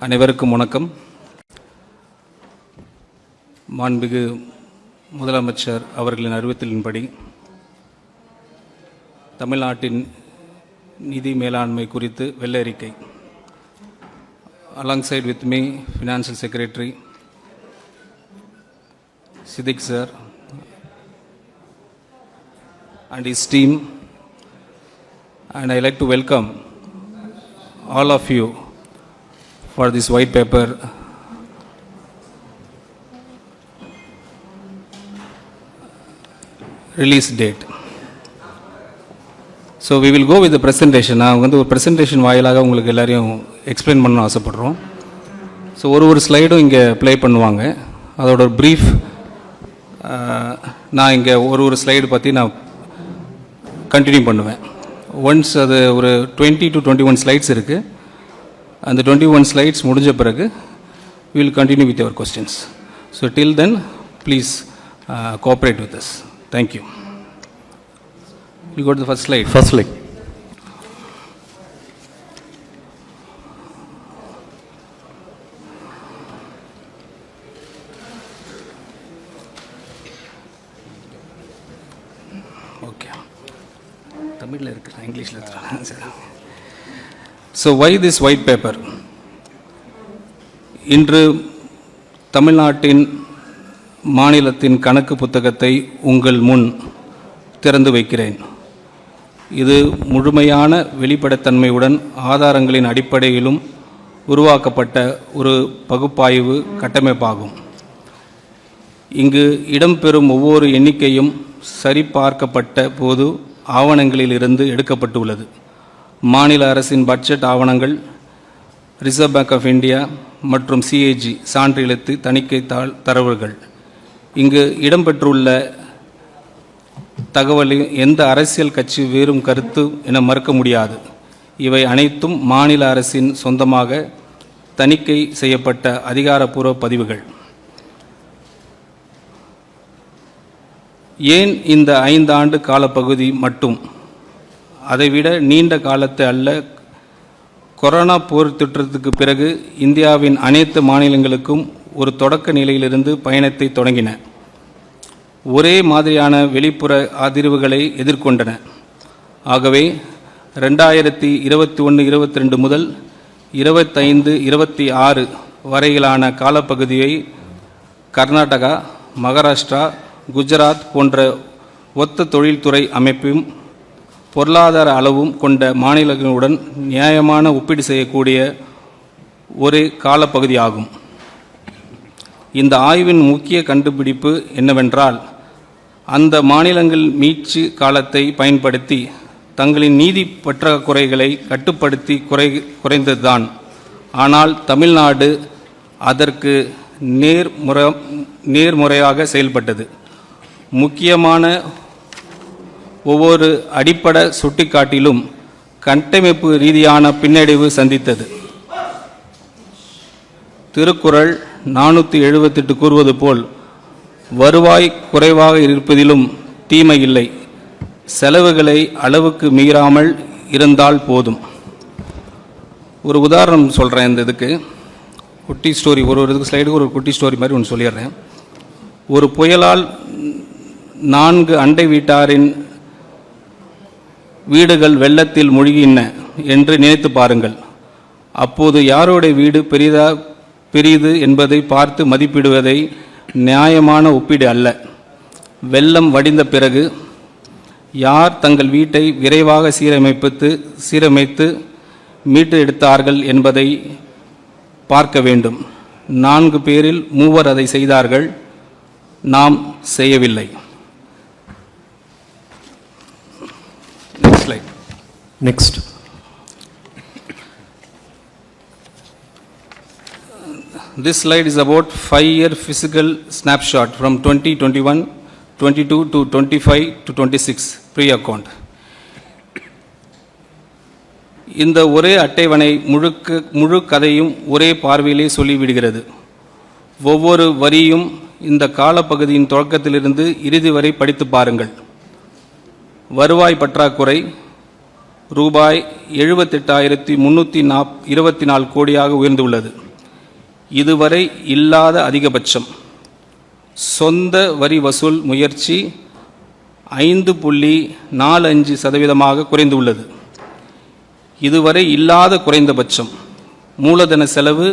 அனைவருக்கும் வணக்கம். மாண்புமிகு முதலமைச்சர் அவர்களின் அறிவுறுத்தலின்படி தமிழ்நாட்டின் நிதி மேலாண்மை குறித்து வெள்ளை அறிக்கை. Alongside with me, Financial Secretary Siddiq sir and his team, and I like to welcome all of you for this white paper release date. So we will go with the presentation. நான் வந்து ஒரு presentation வாயிலாக உங்களுக்கு எல்லாரையும் explain பண்ண ஆசைப்படுறோம். So ஒரு ஸ்லைடும் இங்கே ப்ளே பண்ணுவாங்க. அதோட ஒரு ப்ரீஃப் நான் இங்கே ஒரு ஸ்லைடு பற்றி நான் கண்டினியூ பண்ணுவேன். ஒன்ஸ் அது ஒரு 20 to 21 ஸ்லைட்ஸ் இருக்குது. அந்த 21 ஸ்லைட்ஸ் முடிஞ்ச பிறகு we will continue with your questions. So till then, please cooperate with us. Thank you. You go to the first slide. First slide. Okay. தமிழில் இருக்கிற இங்கிலீஷில் இருக்கிற. So why this white paper? இன்று தமிழ்நாட்டின் மாநிலத்தின் கணக்கு புத்தகத்தை உங்கள் முன் திறந்து வைக்கிறேன். இது முழுமையான வெளிப்படைத்தன்மையுடன் ஆதாரங்களின் அடிப்படையிலும் உருவாக்கப்பட்ட ஒரு பகுப்பாய்வு கட்டமைப்பாகும். இங்கு இடம்பெறும் ஒவ்வொரு எண்ணிக்கையும் சரிபார்க்கப்பட்ட போது ஆவணங்களிலிருந்து எடுக்கப்பட்டுள்ளது. மாநில அரசின் பட்ஜெட் ஆவணங்கள், ரிசர்வ் பேங்க் ஆஃப் இந்தியா மற்றும் சிஏஜி சான்று எழுத்து தணிக்கை தரவுகள். இங்கு இடம்பெற்றுள்ள தகவலில் எந்த அரசியல் கட்சி வேறும் கருத்து என மறுக்க முடியாது. இவை அனைத்தும் மாநில அரசின் சொந்தமாக தணிக்கை செய்யப்பட்ட அதிகாரப்பூர்வ பதிவுகள். ஏன் இந்த 5 ஆண்டு காலப்பகுதி மட்டும்? அதைவிட நீண்ட காலத்து அல்ல. கொரோனா போர் தொற்றுக்கு பிறகு இந்தியாவின் அனைத்து மாநிலங்களுக்கும் ஒரு தொடக்க நிலையிலிருந்து பயணத்தை தொடங்கின. ஒரே மாதிரியான வெளிப்புற அதிர்வுகளை எதிர்கொண்டன. ஆகவே 2021-22 முதல் 25-26 வரையிலான காலப்பகுதியை கர்நாடகா, மகாராஷ்டிரா, குஜராத் போன்ற ஒத்த தொழில்துறை அமைப்பும் பொருளாதார அளவும் கொண்ட மாநிலங்களுடன் நியாயமான ஒப்பீடு செய்யக்கூடிய ஒரு காலப்பகுதியாகும். இந்த ஆய்வின் முக்கிய கண்டுபிடிப்பு என்னவென்றால், அந்த மாநிலங்கள் மீட்சி காலத்தை பயன்படுத்தி தங்களின் நீதி பற்றாக்குறைகளை கட்டுப்படுத்தி குறைந்ததுதான். ஆனால் தமிழ்நாடு அதற்கு நேர்முறையாக செயல்பட்டது. முக்கியமான ஒவ்வொரு அடிப்படை சுட்டிக்காட்டிலும் கட்டமைப்பு ரீதியான பின்னடைவு சந்தித்தது. திருக்குறள் 478 கூறுவது போல், வருவாய் குறைவாக இருப்பதிலும் தீமை இல்லை, செலவுகளை அளவுக்கு மீறாமல் இருந்தால் போதும். ஒரு உதாரணம் சொல்கிறேன். இந்த இதுக்கு குட்டி ஸ்டோரி, ஒரு ஸ்லைடுக்கு ஒரு குட்டி ஸ்டோரி மாதிரி ஒன்று சொல்லிடுறேன். ஒரு புயலால் 4 அண்டை வீட்டாரின் வீடுகள் வெள்ளத்தில் மூழ்கின என்று நினைத்து பாருங்கள். அப்போது யாருடைய வீடு பெரிது என்பதை பார்த்து மதிப்பிடுவதை நியாயமான ஒப்பீடு அல்ல. வெள்ளம் வடிந்த பிறகு யார் தங்கள் வீட்டை விரைவாக சீரமைத்து மீட்டு எடுத்தார்கள் என்பதை பார்க்க வேண்டும். 4 பேரில் 3 அதை செய்தார்கள், நாம் செய்யவில்லை. Next slide. Next. This slide is about 5-year physical snapshot from 2021, 22 to 25 to 26 pre-account. இந்த ஒரே அட்டைவணை முழு கதையும் ஒரே பார்வையிலே சொல்லிவிடுகிறது. ஒவ்வொரு வரியும் இந்த காலப்பகுதியின் தொடக்கத்திலிருந்து இறுதி வரை படித்து பாருங்கள். வருவாய் பற்றாக்குறை ரூபாய் 78,324 கோடியாக உயர்ந்துள்ளது. இதுவரை இல்லாத அதிகபட்சம். சொந்த வரி வசூல் முயற்சி 5.45% குறைந்துள்ளது. இதுவரை இல்லாத குறைந்தபட்சம். மூலதன செலவு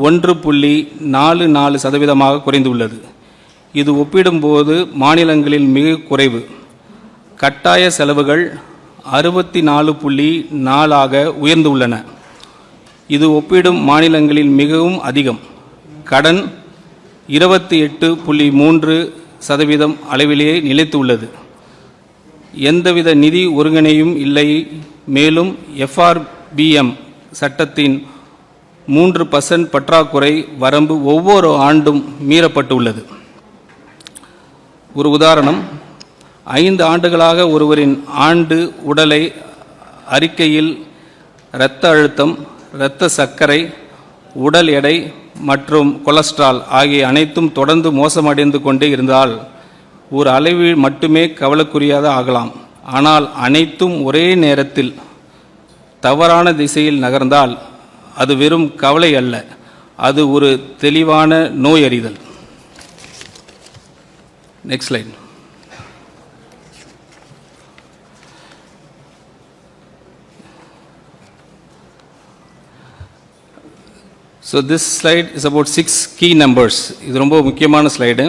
1.44% குறைந்துள்ளது. இது ஒப்பிடும்போது மாநிலங்களில் மிக குறைவு. கட்டாய செலவுகள் 64.4 உயர்ந்துள்ளன. இது ஒப்பிடும் மாநிலங்களில் மிகவும் அதிகம். கடன் 28.3% அளவிலேயே நிலைத்துள்ளது. எந்தவித நிதி ஒருங்கிணையும் இல்லை. மேலும் FRBM சட்டத்தின் 3% பற்றாக்குறை வரம்பு ஒவ்வொரு ஆண்டும் மீறப்பட்டுள்ளது. ஒரு உதாரணம், 5 ஆண்டுகளாக ஒருவரின் ஆண்டு உடலை அறிக்கையில் இரத்த அழுத்தம், இரத்த சர்க்கரை, உடல் எடை மற்றும் கொலஸ்ட்ரால் ஆகிய அனைத்தும் தொடர்ந்து மோசமடைந்து கொண்டே இருந்தால் ஒரு அளவில் மட்டுமே கவலைக்குரியதாக ஆகலாம். ஆனால் அனைத்தும் ஒரே நேரத்தில் தவறான திசையில் நகர்ந்தால் அது வெறும் கவலை அல்ல, அது ஒரு தெளிவான நோய் அறிதல். Next slide. So this slide is about 6 key numbers. இது ரொம்ப முக்கியமான ஸ்லைடு.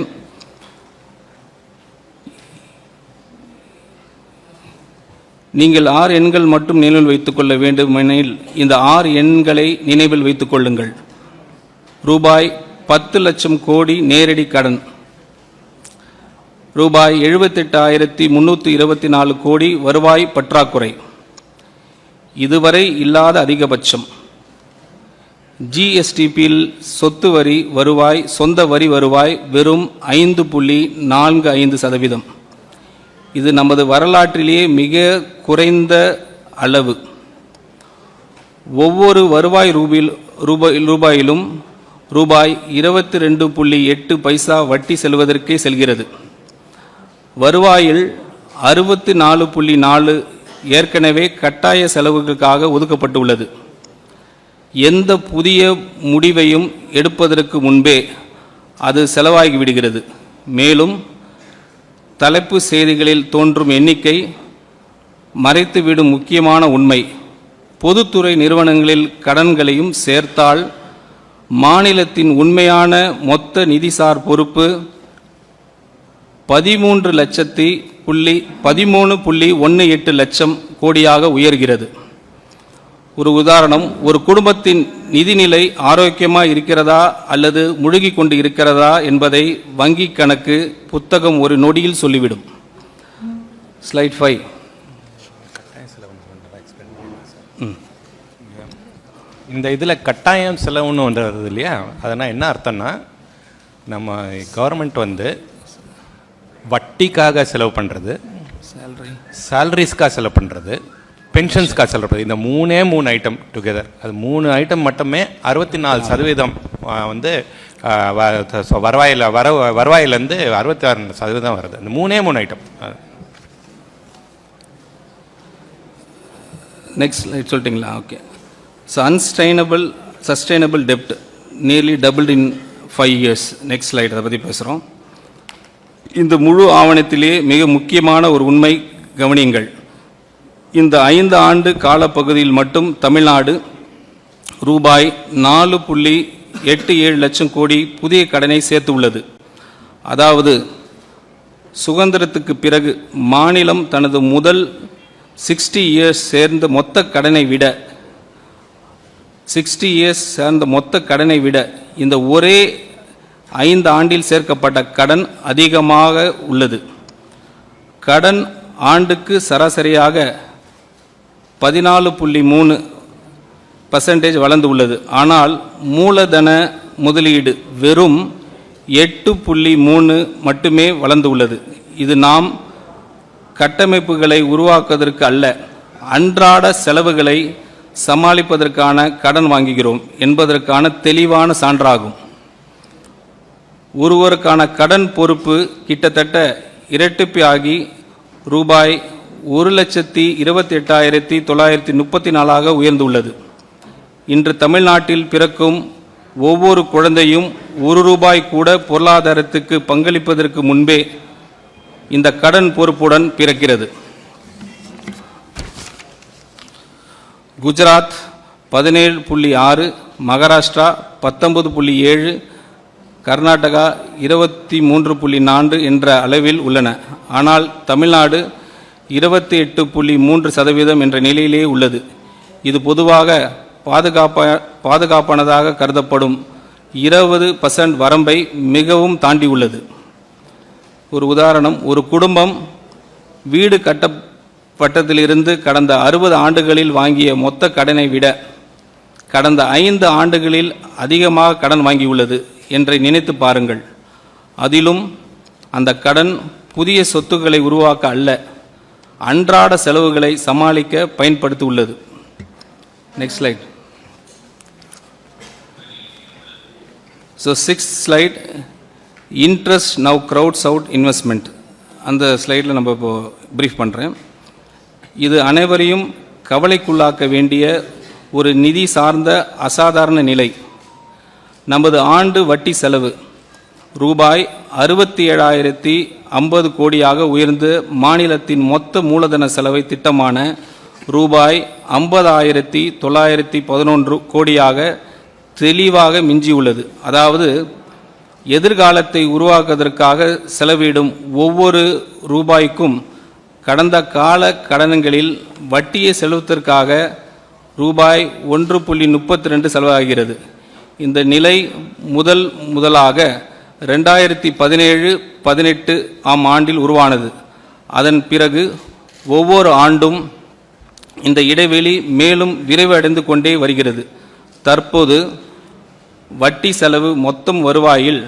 நீங்கள் 6 எண்கள் மட்டும் நினைவில் வைத்துக் கொள்ள வேண்டுமெனில் இந்த 6 எண்களை நினைவில் வைத்துக் கொள்ளுங்கள். ரூபாய் 10 லட்சம் கோடி நேரடி கடன், ரூபாய் 78,324 கோடி வருவாய் பற்றாக்குறை, இதுவரை இல்லாத அதிகபட்சம். GSTPயில் சொத்து வரி வருவாய், சொந்த வரி வருவாய் வெறும் 5.45%. இது நமது வரலாற்றிலேயே மிக குறைந்த அளவு. ஒவ்வொரு வருவாய் ரூபாயிலும் ரூபாய் 22.8 பைசா வட்டி செல்வதற்கே செல்கிறது. வருவாயில் 64.4 ஏற்கனவே கட்டாய செலவுகளுக்காக ஒதுக்கப்பட்டுள்ளது. எந்த புதிய முடிவையும் எடுப்பதற்கு முன்பே அது செலவாகிவிடுகிறது. மேலும் தலைப்பு செய்திகளில் தோன்றும் எண்ணிக்கை மறைத்துவிடும் முக்கியமான உண்மை. பொதுத்துறை நிறுவனங்களில் கடன்களையும் சேர்த்தால் மாநிலத்தின் உண்மையான மொத்த நிதிசார் பொறுப்பு 13.18 லட்சம் கோடியாக உயர்கிறது. ஒரு உதாரணம், ஒரு குடும்பத்தின் நிதிநிலை ஆரோக்கியமாக இருக்கிறதா அல்லது முழுகி கொண்டு இருக்கிறதா என்பதை வங்கி கணக்கு புத்தகம் ஒரு நொடியில் சொல்லிவிடும். ஸ்லைட் 5. இந்த இதில் கட்டாயம் செலவுன்னு ஒன்று வருது இல்லையா, அதனால் என்ன அர்த்தம்னா, நம்ம கவர்மெண்ட் வந்து வட்டிக்காக செலவு பண்ணுறது, சேலரிஸ்க்காக செலவு பண்ணுறது, பென்ஷன்ஸ்க்காக செலவு பண்ணுறது, இந்த 3 ஐட்டம் டுகெதர், அது 3 ஐட்டம் மட்டுமே 64% வந்து வருவாயிலேருந்து 66% வருது. இந்த 3 ஐட்டம். நெக்ஸ்ட் ஸ்லைட் சொல்லிட்டிங்களா? ஓகே. ஸோ சஸ்டைனபிள் டெப்ட் nearly doubled in 5 years. Next slide அதை பற்றி பேசுகிறோம். இந்த முழு ஆவணத்திலே மிக முக்கியமான ஒரு உண்மை கவனியுங்கள். இந்த 5 ஆண்டு காலப்பகுதியில் மட்டும் தமிழ்நாடு ரூபாய் 4.87 லட்சம் கோடி புதிய கடனை சேர்த்து உள்ளது. அதாவது சுதந்திரத்துக்கு பிறகு மாநிலம் தனது முதல் 60 years சேர்ந்த மொத்த கடனை விட இந்த ஒரே 5 ஆண்டில் சேர்க்கப்பட்ட கடன் அதிகமாக உள்ளது. கடன் ஆண்டுக்கு சராசரியாக 14.3% வளர்ந்து உள்ளது. ஆனால் மூலதன முதலீடு வெறும் 8.3 மட்டுமே வளர்ந்து உள்ளது. இது நாம் கட்டமைப்புகளை உருவாக்குவதற்கு அல்ல, அன்றாட செலவுகளை சமாளிப்பதற்கான கடன் வாங்குகிறோம் என்பதற்கான தெளிவான சான்றாகும். ஒருவருக்கான கடன் பொறுப்பு கிட்டத்தட்ட இரட்டிப்பாகி ரூபாய் 1,28,934 உயர்ந்துள்ளது. இன்று தமிழ்நாட்டில் பிறக்கும் ஒவ்வொரு குழந்தையும் ₹1 கூட பொருளாதாரத்துக்கு பங்களிப்பதற்கு முன்பே இந்த கடன் பொறுப்புடன் பிறக்கிறது. குஜராத் 17.6, மகாராஷ்டிரா 19.7, கர்நாடகா 23.4 என்ற அளவில் உள்ளன. ஆனால் தமிழ்நாடு 28.3% என்ற நிலையிலே உள்ளது. இது பொதுவாக பாதுகாப்பானதாக கருதப்படும் 20% வரம்பை மிகவும் தாண்டியுள்ளது. ஒரு உதாரணம், ஒரு குடும்பம் வீடு கட்டப்பட்டதிலிருந்து கடந்த 60 ஆண்டுகளில் வாங்கிய மொத்த கடனை விட கடந்த 5 ஆண்டுகளில் அதிகமாக கடன் வாங்கியுள்ளது என்று நினைத்து பாருங்கள். அதிலும் அந்த கடன் புதிய சொத்துக்களை உருவாக்க அல்ல, அன்றாட செலவுகளை சமாளிக்க பயன்படுத்தியுள்ளது. Next slide. So 6th slide, interest now crowds out investment. அந்த ஸ்லைடில் நம்ம இப்போ ப்ரீஃப் பண்ணுறேன். இது அனைவரையும் கவலைக்குள்ளாக்க வேண்டிய ஒரு நிதி சார்ந்த அசாதாரண நிலை. நமது ஆண்டு வட்டி செலவு ₹67,050 கோடியாக உயர்ந்து மாநிலத்தின் மொத்த மூலதன செலவை திட்டமான ₹50,911 கோடியாக தெளிவாக மிஞ்சியுள்ளது. அதாவது எதிர்காலத்தை உருவாக்குவதற்காக செலவிடும் ஒவ்வொரு ரூபாய்க்கும் கடந்த கால கடன்களில் வட்டியை செலுத்துவதற்காக ₹1.32 செலவாகிறது. இந்த நிலை முதலாக 2017-18 ஆண்டில் உருவானது. அதன் பிறகு ஒவ்வொரு ஆண்டும் இந்த இடைவெளி மேலும் விரைவடைந்து கொண்டே வருகிறது. தற்போது வட்டி செலவு மொத்தம் வருவாயில்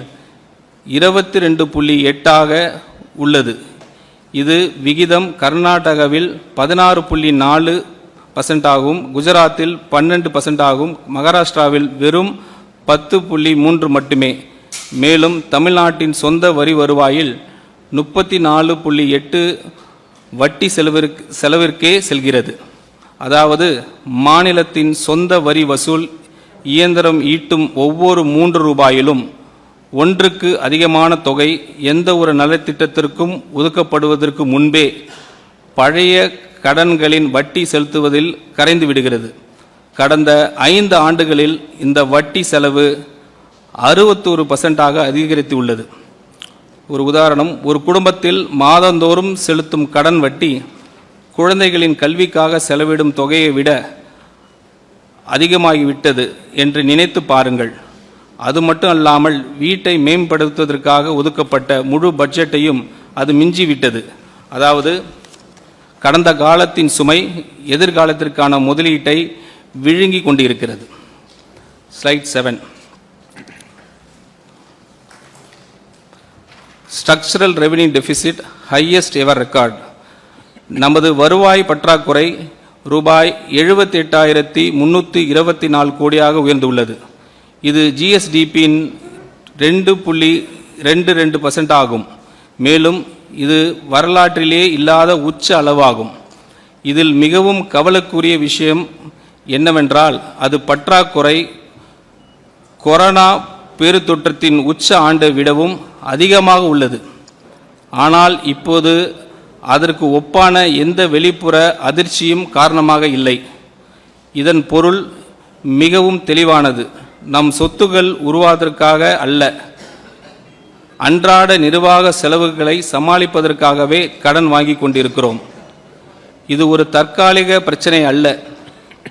22.8 உள்ளது. இது விகிதம் கர்நாடகாவில் 16.4% ஆகும், குஜராத்தில் 12% ஆகும், மகாராஷ்டிராவில் வெறும் 10.3 மட்டுமே. மேலும் தமிழ்நாட்டின் சொந்த வரி வருவாயில் 34.8 வட்டி செலவிற்கே செல்கிறது. அதாவது மாநிலத்தின் சொந்த வரி வசூல் இயந்திரம் ஈட்டும் ஒவ்வொரு ₹3 ஒன்றுக்கு அதிகமான தொகை எந்த ஒரு நலத்திட்டத்திற்கும் ஒதுக்கப்படுவதற்கு முன்பே பழைய கடன்களின் வட்டி செலுத்துவதில் கரைந்து விடுகிறது. கடந்த 5 ஆண்டுகளில் இந்த வட்டி செலவு 61% அதிகரித்துள்ளது. ஒரு உதாரணம், ஒரு குடும்பத்தில் மாதந்தோறும் செலுத்தும் கடன் வட்டி குழந்தைகளின் கல்விக்காக செலவிடும் தொகையை விட அதிகமாகிவிட்டது என்று நினைத்து பாருங்கள். அது மட்டும் அல்லாமல் வீட்டை மேம்படுத்துவதற்காக ஒதுக்கப்பட்ட முழு பட்ஜெட்டையும் அது மிஞ்சிவிட்டது. அதாவது கடந்த காலத்தின் சுமை எதிர்காலத்திற்கான முதலீட்டை விழுங்கி கொண்டிருக்கிறது. Slide 7. Structural revenue deficit highest ever record. நமது வருவாய் பற்றாக்குறை ₹78,324 கோடியாக உயர்ந்துள்ளது. இது ஜிஎஸ்டிபியின் 2.22% ஆகும். மேலும் இது வரலாற்றிலே இல்லாத உச்ச அளவாகும். இதில் மிகவும் கவலைக்குரிய விஷயம் என்னவென்றால் அது பற்றாக்குறை கொரோனா பெருந்தொற்றத்தின் உச்ச ஆண்டை விடவும் அதிகமாக உள்ளது. ஆனால் இப்போது அதற்கு ஒப்பான எந்த வெளிப்புற அதிர்ச்சியும் காரணமாக இல்லை. இதன் பொருள் மிகவும் தெளிவானது. நம் சொத்துக்கள் உருவாவதற்காக அல்ல, அன்றாட நிர்வாக செலவுகளை சமாளிப்பதற்காகவே கடன் வாங்கி கொண்டிருக்கிறோம். இது ஒரு தற்காலிக பிரச்சனை அல்ல.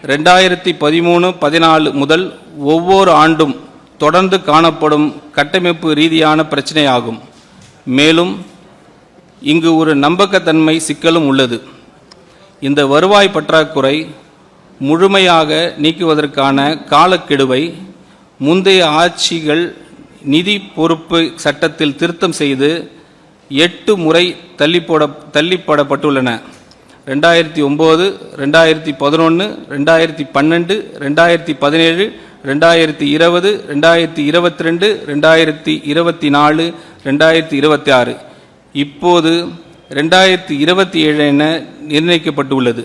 2013-14 முதல் ஒவ்வொரு ஆண்டும் தொடர்ந்து காணப்படும் கட்டமைப்பு ரீதியான பிரச்சனையாகும். மேலும் இங்கு ஒரு நம்பகத்தன்மை சிக்கலும் உள்ளது. இந்த வருவாய் பற்றாக்குறை முழுமையாக நீக்குவதற்கான காலக்கெடுவை முந்தைய ஆட்சிகள் நிதி பொறுப்பு சட்டத்தில் திருத்தம் செய்து 8 முறை தள்ளிப்படப்பட்டுள்ளன. 2009, 2011, 2012, 2017, 2020, 2022, 2024, 2026, இப்போது 2027 என நிர்ணயிக்கப்பட்டுள்ளது.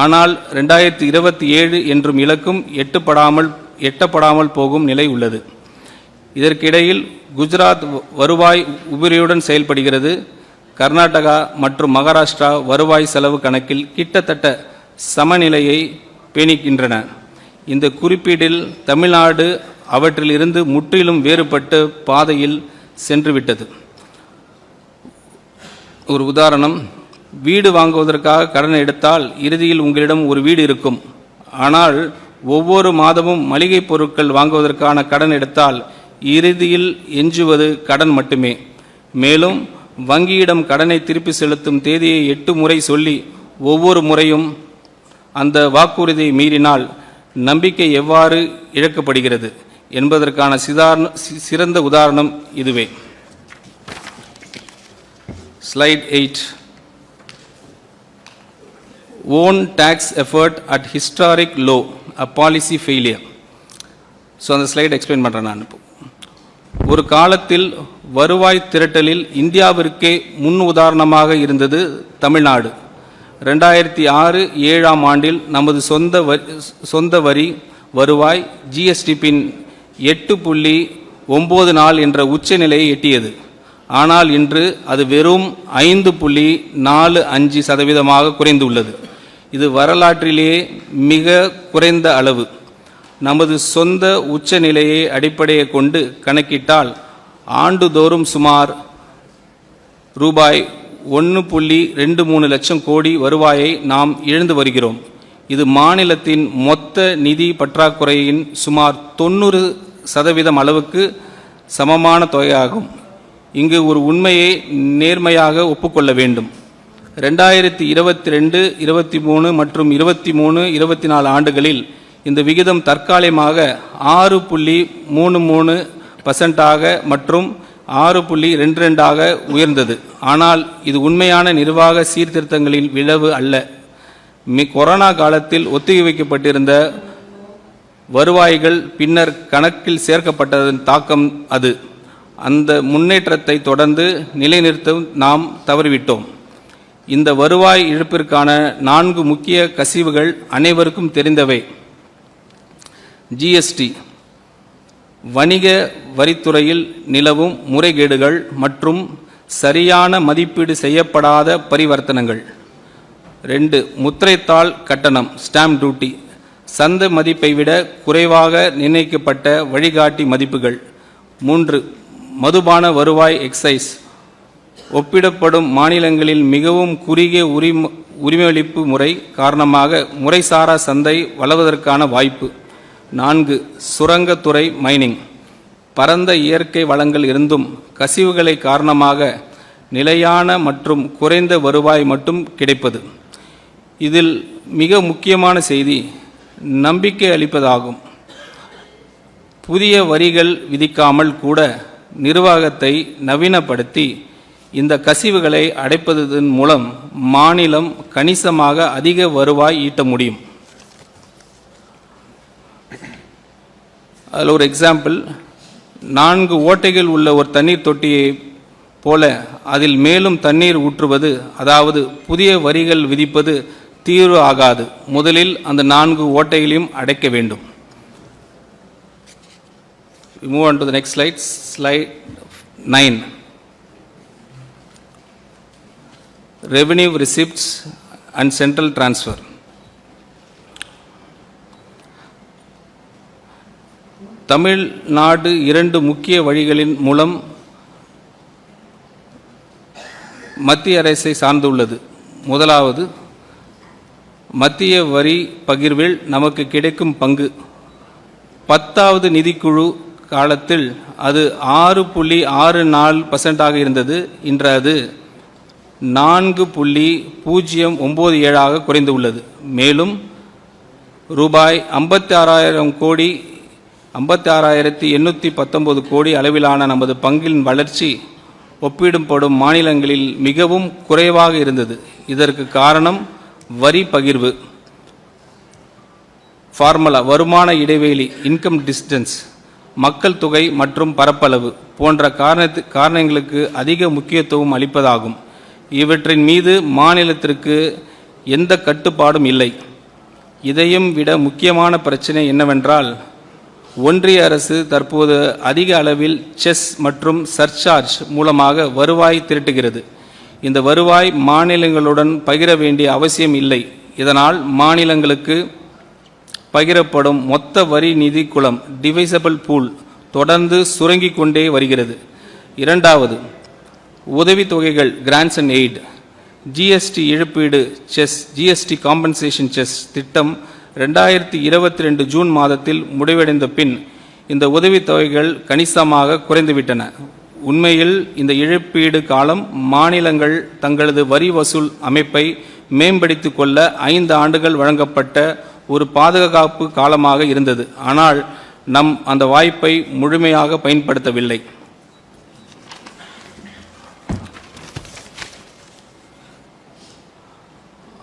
ஆனால் 2027 என்றும் இலக்கும் எட்டப்படாமல் போகும் நிலை உள்ளது. இதற்கிடையில் குஜராத் வருவாய் உபரியுடன் செயல்படுகிறது. கர்நாடகா மற்றும் மகாராஷ்டிரா வருவாய் செலவு கணக்கில் கிட்டத்தட்ட சமநிலையை பேணிக்கின்றன. இந்த குறிப்பீட்டில் தமிழ்நாடு அவற்றில் இருந்து முற்றிலும் வேறுபட்ட பாதையில் சென்றுவிட்டது. ஒரு உதாரணம், வீடு வாங்குவதற்காக கடன் எடுத்தால் இறுதியில் உங்களிடம் ஒரு வீடு இருக்கும். ஆனால் ஒவ்வொரு மாதமும் மளிகை பொருட்கள் வாங்குவதற்கான கடன் எடுத்தால் இறுதியில் எஞ்சுவது கடன் மட்டுமே. மேலும் வங்கியிடம் கடனை திருப்பி செலுத்தும் தேதியை 8 முறை சொல்லி ஒவ்வொரு முறையும் அந்த வாக்குறுதியை மீறினால் நம்பிக்கை எவ்வாறு இழக்கப்படுகிறது என்பதற்கான சிறந்த உதாரணம் இதுவே. Slide 8. Own tax effort at historic low, a policy failure. So அந்த ஸ்லைட் எக்ஸ்பிளைன் பண்ணுறேன் நான். இப்போ ஒரு காலத்தில் வருவாய் திரட்டலில் இந்தியாவிற்கே முன் உதாரணமாக இருந்தது தமிழ்நாடு. 2006-7 ஆண்டில் நமது சொந்த வரி வருவாய் ஜிஎஸ்டி பின் 8.94 என்ற உச்ச நிலையை எட்டியது. ஆனால் இன்று அது வெறும் 5.45% குறைந்துள்ளது. இது வரலாற்றிலேயே மிக குறைந்த அளவு. நமது சொந்த உச்ச நிலையை அடிப்படையை கொண்டு கணக்கிட்டால் ஆண்டுதோறும் சுமார் ரூபாய் 1.23 லட்சம் கோடி வருவாயை நாம் இழந்து வருகிறோம். இது மாநிலத்தின் மொத்த நிதி பற்றாக்குறையின் சுமார் 90% அளவுக்கு சமமான தொகையாகும். இங்கு ஒரு உண்மையை நேர்மையாக ஒப்புக்கொள்ள வேண்டும். 2022, 23 மற்றும் 23-24 ஆண்டுகளில் இந்த விகிதம் தற்காலிகமாக 6.33% மற்றும் 6.22 உயர்ந்தது. ஆனால் இது உண்மையான நிர்வாக சீர்திருத்தங்களின் விளைவு அல்ல. கொரோனா காலத்தில் ஒத்திவைக்கப்பட்டிருந்த வருவாய்கள் பின்னர் கணக்கில் சேர்க்கப்பட்டதன் தாக்கம் அது. அந்த முன்னேற்றத்தை தொடர்ந்து நிலைநிறுத்த நாம் தவறிவிட்டோம். இந்த வருவாய் இழப்பிற்கான 4 முக்கிய கசிவுகள் அனைவருக்கும் தெரிந்தவை. ஜிஎஸ்டி, வணிக வரித்துறையில் நிலவும் முறைகேடுகள் மற்றும் சரியான மதிப்பீடு செய்யப்படாத பரிவர்த்தனைகள். 2, முத்திரைத்தாள் கட்டணம் ஸ்டாம்ப் டியூட்டி, சந்தை மதிப்பை விட குறைவாக நிர்ணயிக்கப்பட்ட வழிகாட்டி மதிப்புகள். 3, மதுபான வருவாய் எக்ஸைஸ், ஒப்பிடப்படும் மாநிலங்களில் மிகவும் குறுகிய உரிமையளிப்பு முறை காரணமாக முறைசாரா சந்தை வளர்வதற்கான வாய்ப்பு. 4, சுரங்கத்துறை மைனிங், பரந்த இயற்கை வளங்கள் இருந்தும் கசிவுகளை காரணமாக நிலையான மற்றும் குறைந்த வருவாய் மட்டும் கிடைப்பது. இதில் மிக முக்கியமான செய்தி நம்பிக்கை அளிப்பதாகும். புதிய வரிகள் விதிக்காமல் கூட நிர்வாகத்தை நவீனப்படுத்தி இந்த கசிவுகளை அடைப்பதன் மூலம் மாநிலம் கணிசமாக அதிக வருவாய் ஈட்ட முடியும். அதில் ஒரு எக்ஸாம்பிள், 4 ஓட்டைகள் உள்ள ஒரு தண்ணீர் தொட்டியை போல அதில் மேலும் தண்ணீர் ஊற்றுவது, அதாவது புதிய வரிகள் விதிப்பது தீர்வு ஆகாது. முதலில் அந்த 4 ஓட்டைகளையும் அடைக்க வேண்டும். Move on to the next slide. Slide 9. Revenue receipts and central transfer. Tamil Nadu 2 முக்கிய வழிகளின் மூலம் மத்திய அரசை சார்ந்துள்ளது. முதலாவது, மத்திய வரி பகிர்வில் நமக்கு கிடைக்கும் பங்கு. 10வது நிதிக்குழு காலத்தில் அது 6.64% இருந்தது. இன்று அது 4.097 குறைந்துள்ளது. மேலும் ரூபாய் 56,819 கோடி அளவிலான நமது பங்கின் வளர்ச்சி ஒப்பிடப்படும் மாநிலங்களில் மிகவும் குறைவாக இருந்தது. இதற்கு காரணம் வரி பகிர்வு ஃபார்முலா, வருமான இடைவெளி இன்கம் டிஸ்டன்ஸ், மக்கள் தொகை மற்றும் பரப்பளவு போன்ற காரணங்களுக்கு அதிக முக்கியத்துவம் அளிப்பதாகும். இவற்றின் மீது மாநிலத்திற்கு எந்த கட்டுப்பாடும் இல்லை. இதையும் விட முக்கியமான பிரச்சனை என்னவென்றால், ஒன்றிய அரசு தற்போது அதிக அளவில் செஸ் மற்றும் சர்சார்ஜ் மூலமாக வருவாய் திரட்டுகிறது. இந்த வருவாய் மாநிலங்களுடன் பகிர வேண்டிய அவசியம் இல்லை. இதனால் மாநிலங்களுக்கு பகிரப்படும் மொத்த வரி நிதி குளம் டிவைசபிள் பூல் தொடர்ந்து சுருங்கிக் கொண்டே வருகிறது. இரண்டாவது, உதவித்தொகைகள் கிராண்ட்ஸ் அண்ட் எய்ட். ஜிஎஸ்டி இழப்பீடு செஸ் ஜிஎஸ்டி காம்பன்சேஷன் செஸ் திட்டம் 2022 ஜூன் மாதத்தில் முடிவடைந்த பின் இந்த உதவித்தொகைகள் கணிசமாக குறைந்துவிட்டன. உண்மையில் இந்த இழப்பீடு காலம் மாநிலங்கள் தங்களது வரி வசூல் அமைப்பை மேம்படுத்திக் கொள்ள 5 ஆண்டுகள் வழங்கப்பட்ட ஒரு பாதுகாப்பு காலமாக இருந்தது. ஆனால் நாம் அந்த வாய்ப்பை முழுமையாக பயன்படுத்தவில்லை.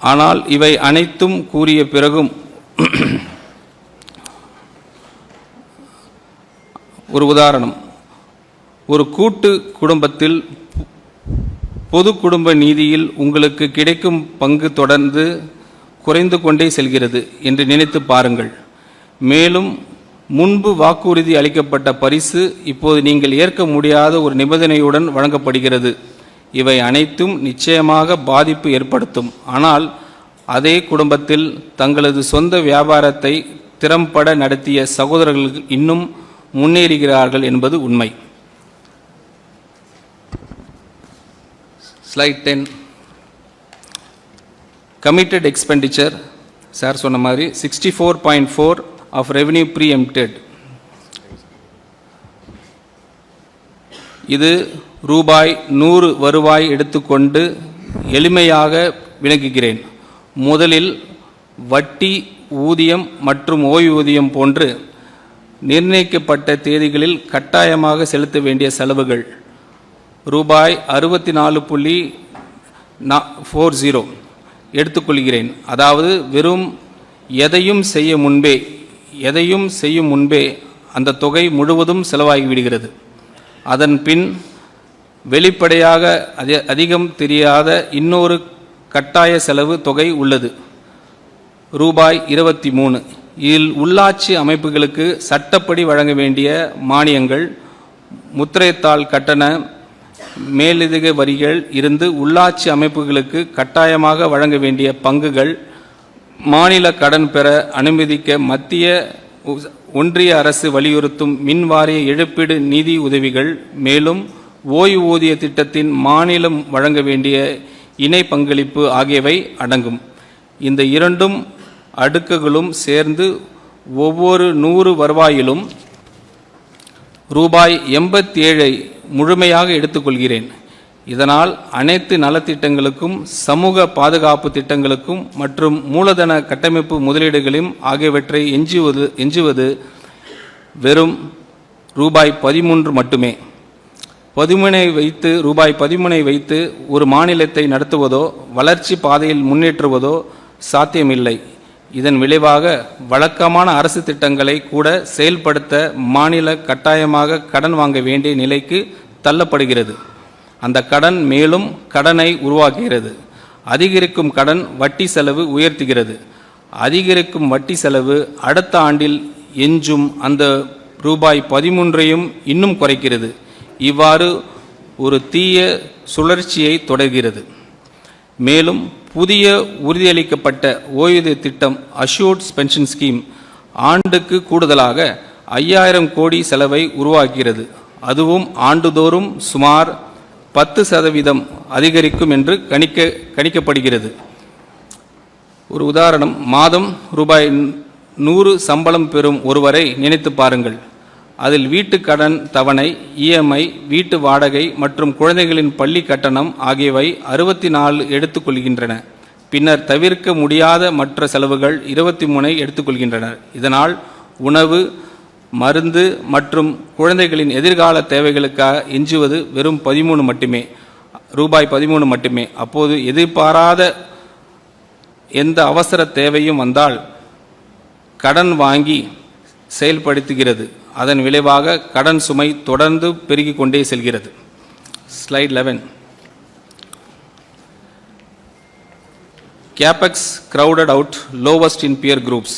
ஆனால் இவை அனைத்தும் கூறிய பிறகும் ஒரு உதாரணம், ஒரு கூட்டு குடும்பத்தில் பொது குடும்ப நிதியில் உங்களுக்கு கிடைக்கும் பங்கு தொடர்ந்து குறைந்து கொண்டே செல்கிறது என்று நினைத்து பாருங்கள். மேலும் முன்பு வாக்குறுதி அளிக்கப்பட்ட பரிசு இப்போது நீங்கள் ஏற்க முடியாத ஒரு நிபந்தனையுடன் வழங்கப்படுகிறது. இவை அனைத்தும் நிச்சயமாக பாதிப்பு ஏற்படுத்தும். ஆனால் அதே குடும்பத்தில் தங்களது சொந்த வியாபாரத்தை திறம்பட நடத்திய சகோதரர்கள் இன்னும் முன்னேறுகிறார்கள் என்பது உண்மை. ஸ்லைட் 10. கமிட்டட் எக்ஸ்பெண்டிச்சர் சார் சொன்ன மாதிரி 64.4 ஆஃப் ரெவென்யூ ப்ரீஎம்ப்டட். இது ரூபாய் 100 வருவாய் எடுத்துக்கொண்டு எளிமையாக விளக்குகிறேன். முதலில் வட்டி, ஊதியம் மற்றும் ஓய்வூதியம் போன்று நிர்ணயிக்கப்பட்ட தேதிகளில் கட்டாயமாக செலுத்த வேண்டிய செலவுகள் ரூபாய் 64.40 எடுத்துக்கொள்கிறேன். அதாவது வெறும் எதையும் செய்யும் முன்பே அந்த தொகை முழுவதும் செலவாகிவிடுகிறது. அதன் பின் வெளிப்படையாக அதிகம் தெரியாத இன்னொரு கட்டாய செலவு தொகை உள்ளது, ரூபாய் 23. இதில் உள்ளாட்சி அமைப்புகளுக்கு சட்டப்படி வழங்க வேண்டிய மானியங்கள், முத்திரைத்தாள் கட்டண மேலதிக வரிகள் இருந்து உள்ளாட்சி அமைப்புகளுக்கு கட்டாயமாக வழங்க வேண்டிய பங்குகள், மாநில கடன் பெற அனுமதிக்க மத்திய ஒன்றிய அரசு வலியுறுத்தும் மின்வாரிய இழப்பீடு நிதி உதவிகள், மேலும் ஓய்வூதிய திட்டத்தின் மாநிலம் வழங்க வேண்டிய இணை பங்களிப்பு ஆகியவை அடங்கும். இந்த இரண்டும் அடுக்குகளும் சேர்ந்து ஒவ்வொரு 100 வருவாயிலும் ரூபாய் 87 முழுமையாக எடுத்துக்கொள்கிறேன். இதனால் அனைத்து நலத்திட்டங்களுக்கும், சமூக பாதுகாப்பு திட்டங்களுக்கும் மற்றும் மூலதன கட்டமைப்பு முதலீடுகளையும் ஆகியவற்றை எஞ்சுவது வெறும் ரூபாய் 13 மட்டுமே. ரூபாய் 13 வைத்து ஒரு மாநிலத்தை நடத்துவதோ வளர்ச்சி பாதையில் முன்னேற்றுவதோ சாத்தியமில்லை. இதன் விளைவாக வழக்கமான அரசு திட்டங்களை கூட செயல்படுத்த மாநில கட்டாயமாக கடன் வாங்க வேண்டிய நிலைக்கு தள்ளப்படுகிறது. அந்த கடன் மேலும் கடனை உருவாக்குகிறது. அதிகரிக்கும் கடன் வட்டி செலவு உயர்த்துகிறது. அதிகரிக்கும் வட்டி செலவு அடுத்த ஆண்டில் எஞ்சும் அந்த ரூபாய் 13ஐயும் இன்னும் குறைக்கிறது. இவ்வாறு ஒரு தீய சுழற்சியை தொடர்கிறது. மேலும் புதிய உறுதியளிக்கப்பட்ட ஓய்வூதிய திட்டம் அஷ்யூர்ட் பென்ஷன் ஸ்கீம் ஆண்டுக்கு கூடுதலாக 5000 கோடி செலவை உருவாக்குகிறது. அதுவும் ஆண்டுதோறும் சுமார் 10% அதிகரிக்கும் என்று கணிக்கப்படுகிறது. ஒரு உதாரணம், மாதம் ரூபாய் 100 சம்பளம் பெறும் ஒருவரை நினைத்து பாருங்கள். அதில் வீட்டு கடன் தவணை, இஎம்ஐ, வீட்டு வாடகை மற்றும் குழந்தைகளின் பள்ளி கட்டணம் ஆகியவை 64 எடுத்துக்கொள்கின்றன. பின்னர் தவிர்க்க முடியாத மற்ற செலவுகள் 23 எடுத்துக்கொள்கின்றனர். இதனால் உணவு, மருந்து மற்றும் குழந்தைகளின் எதிர்கால தேவைகளுக்காக எஞ்சுவது வெறும் 13 மட்டுமே, ரூபாய் 13 மட்டுமே. அப்போது எதிர்பாராத எந்த அவசர தேவையும் வந்தால் கடன் வாங்கி செயல்படுத்துகிறது. அதன் விளைவாக கடன் சுமை தொடர்ந்து பெருகிக் கொண்டே செல்கிறது. Slide 11. CAPEX crowded out lowest in peer groups.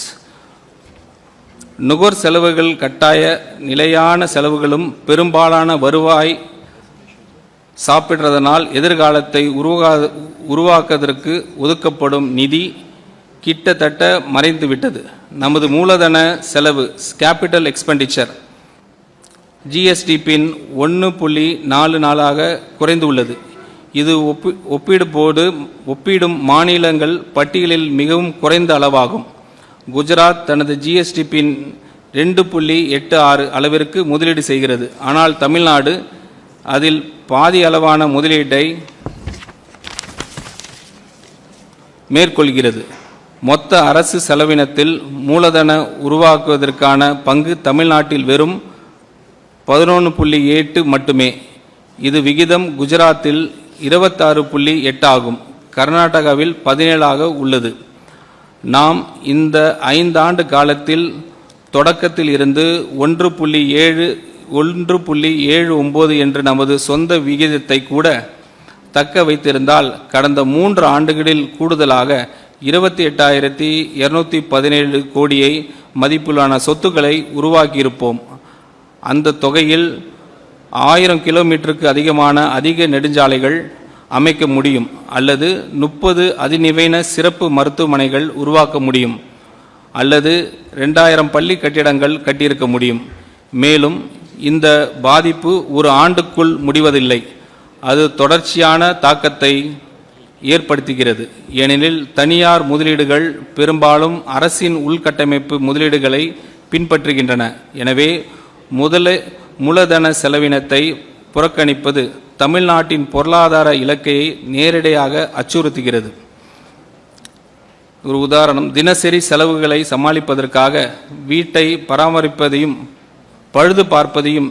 நுகர் செலவுகள் கட்டாய நிலையான செலவுகளும் பெரும்பாலான வருவாய் சாப்பிடுறதனால் எதிர்காலத்தை உருவாக்குவதற்கு ஒதுக்கப்படும் நிதி கிட்டத்தட்ட மறைந்துவிட்டது. நமது மூலதன செலவு கேபிட்டல் எக்ஸ்பெண்டிச்சர் ஜிஎஸ்டிபின் 1.44 குறைந்து உள்ளது. இது ஒப்பிடும் மாநிலங்கள் பட்டியலில் மிகவும் குறைந்த அளவாகும். குஜராத் தனது ஜிஎஸ்டிபின் 2.86 அளவிற்கு முதலீடு செய்கிறது. ஆனால் தமிழ்நாடு அதில் பாதி அளவான முதலீட்டை மேற்கொள்கிறது. மொத்த அரசு செலவினத்தில் மூலதன உருவாக்குவதற்கான பங்கு தமிழ்நாட்டில் வெறும் 11.8 மட்டுமே. இது விகிதம் குஜராத்தில் 26.8 ஆகும். கர்நாடகாவில் 17 உள்ளது. நாம் இந்த 5 ஆண்டு காலத்தில் தொடக்கத்தில் இருந்து 1.79 என்ற நமது சொந்த விகிதத்தை கூட தக்க வைத்திருந்தால் கடந்த 3 ஆண்டுகளில் கூடுதலாக 28,217 கோடியை மதிப்பிலான சொத்துக்களை உருவாக்கியிருப்போம். அந்த தொகையில் 1000 கிலோமீட்டருக்கு அதிகமான அதிக நெடுஞ்சாலைகள் அமைக்க முடியும் அல்லது 30 அதிநவீன சிறப்பு மருத்துவமனைகள் உருவாக்க முடியும் அல்லது 2000 பள்ளி கட்டிடங்கள் கட்டியிருக்க முடியும். மேலும் இந்த பாதிப்பு ஒரு ஆண்டுக்குள் முடிவதில்லை. அது தொடர்ச்சியான தாக்கத்தை ஏற்படுத்துகிறது. ஏனெனில் தனியார் முதலீடுகள் பெரும்பாலும் அரசின் உள்கட்டமைப்பு முதலீடுகளை பின்பற்றுகின்றன. எனவே மூலதன செலவினத்தை புறக்கணிப்பது தமிழ்நாட்டின் பொருளாதார இலக்கை நேரடியாக அச்சுறுத்துகிறது. ஒரு உதாரணம், தினசரி செலவுகளை சமாளிப்பதற்காக வீட்டை பராமரிப்பதையும் பழுது பார்ப்பதையும்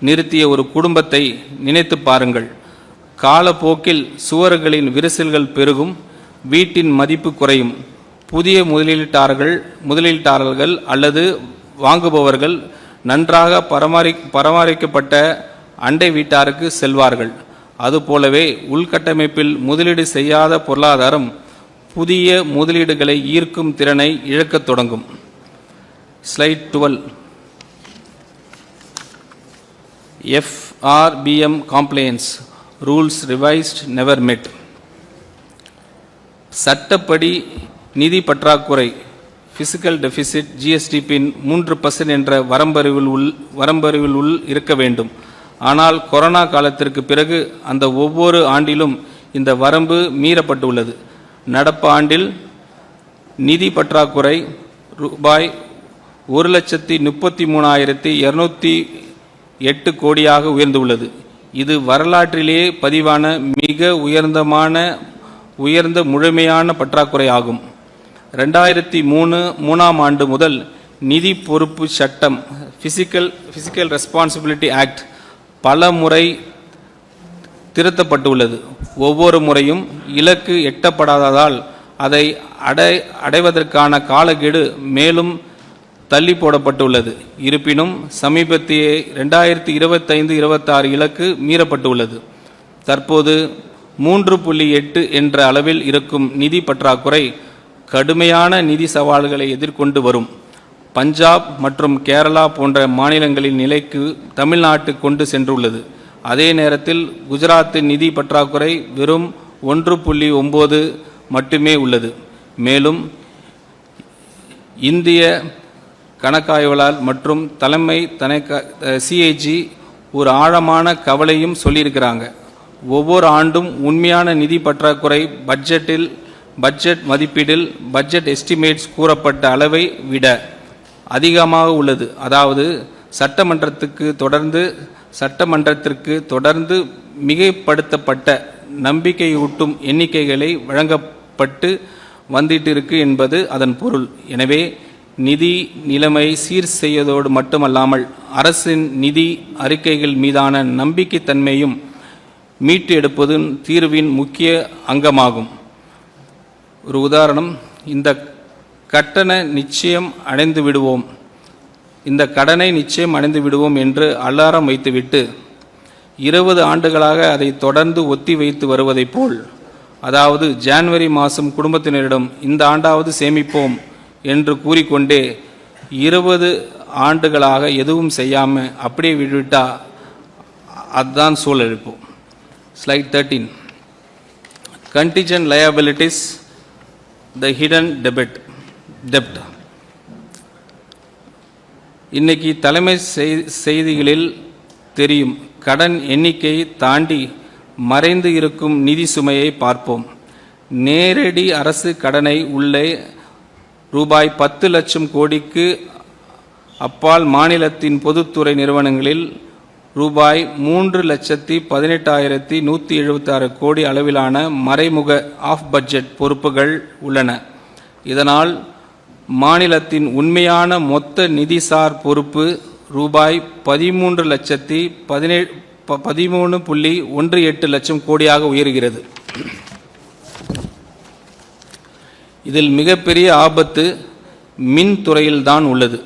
நிறுத்திய ஒரு குடும்பத்தை நினைத்து பாருங்கள். காலப்போக்கில் சுவர்களின் விரிசல்கள் பெருகும், வீட்டின் மதிப்பு குறையும். புதிய முதலீட்டாளர்கள் அல்லது வாங்குபவர்கள் நன்றாக பராமரிக்கப்பட்ட அண்டை வீட்டாருக்கு செல்வார்கள். அதுபோலவே உள்கட்டமைப்பில் முதலீடு செய்யாத பொருளாதாரம் புதிய முதலீடுகளை ஈர்க்கும் திறனை இழக்கத் தொடங்கும். Slide 12. FRBM compliance rules revised never met. சட்டப்படி நிதி பற்றாக்குறை பிசிக்கல் டெபிசிட் ஜிஎஸ்டிபின் 3% என்ற வரம்பறிவில் உள் இருக்க வேண்டும். ஆனால் கொரோனா காலத்திற்கு பிறகு அந்த ஒவ்வொரு ஆண்டிலும் இந்த வரம்பு மீறப்பட்டுள்ளது. நடப்பு ஆண்டில் நிதி பற்றாக்குறை ரூபாய் 1,33,208 கோடியாக உயர்ந்துள்ளது. இது வரலாற்றிலேயே பதிவான மிக உயர்ந்த முழுமையான பற்றாக்குறை ஆகும். 2003 ஆண்டு முதல் நிதி பொறுப்பு சட்டம் பிசிக்கல் ரெஸ்பான்சிபிலிட்டி ஆக்ட் பல முறை திருத்தப்பட்டுள்ளது. ஒவ்வொரு முறையும் இலக்கு எட்டப்படாததால் அதை அடைவதற்கான காலக்கெடு மேலும் தள்ளி போடப்பட்டுள்ளது. இருப்பினும் சமீபத்திய 2025-26 இலக்கு மீறப்பட்டுள்ளது. தற்போது 3.8 என்ற அளவில் இருக்கும் நிதி பற்றாக்குறை கடுமையான நிதி சவால்களை எதிர்கொண்டு வரும். பஞ்சாப் மற்றும் கேரளா போன்ற மாநிலங்களின் நிலைக்கு தமிழ்நாட்டு கொண்டு சென்றுள்ளது. அதே நேரத்தில் குஜராத்தின் நிதி பற்றாக்குறை வெறும் 1.9 மட்டுமே உள்ளது. மேலும் இந்திய கணக்காய்வாளர் மற்றும் தலைமை CAG ஒரு ஆழமான கவலையும் சொல்லியிருக்கிறாங்க. ஒவ்வொரு ஆண்டும் உண்மையான நிதி பற்றாக்குறை பட்ஜெட் மதிப்பீடில் பட்ஜெட் எஸ்டிமேட்ஸ் கூறப்பட்ட அளவை விட அதிகமாக உள்ளது. அதாவது சட்டமன்றத்திற்கு தொடர்ந்து மிகைப்படுத்தப்பட்ட நம்பிக்கையூட்டும் எண்ணிக்கைகளை வழங்கப்பட்டு வந்துட்டிருக்கு என்பது அதன் பொருள். எனவே நிதி நிலைமை சீர் செய்வதோடு மட்டுமல்லாமல் அரசின் நிதி அறிக்கைகள் மீதான நம்பிக்கைத்தன்மையும் மீட்டு எடுப்பது தீர்வின் முக்கிய அங்கமாகும். ஒரு உதாரணம், இந்த கடனை நிச்சயம் அடைந்து விடுவோம் என்று அலாரம் வைத்துவிட்டு 20 ஆண்டுகளாக அதை தொடர்ந்து ஒத்தி வைத்து வருவதைப் போல், அதாவது ஜனவரி மாதம் குடும்பத்தினரிடம் இந்த ஆண்டாவது சேமிப்போம் என்று கூறிக்கொண்டே 20 ஆண்டுகளாக எதுவும் செய்யாமல் அப்படியே விட்டுவிட்டா அதுதான் சூழல் இப்போ. Slide 13. Contingent liabilities, the hidden debt. இன்னைக்கு தலைமை செய்திகளில் தெரியும் கடன் எண்ணிக்கை தாண்டி மறைந்து இருக்கும் நிதி சுமையை பார்ப்போம். நேரடி அரசு கடனை உள்ளே ரூபாய் 10 லட்சம் கோடிக்கு அப்பால் மாநிலத்தின் பொதுத்துறை நிறுவனங்களில் ரூபாய் 3,18,176 கோடி அளவிலான மறைமுக ஆஃப் பட்ஜெட் பொறுப்புகள் உள்ளன. இதனால் மாநிலத்தின் உண்மையான மொத்த நிதிசார் பொறுப்பு ரூபாய் 13.18 லட்சம் கோடியாக உயர்கிறது. இதில் மிகப்பெரிய ஆபத்து மின் துறையில்தான் உள்ளது.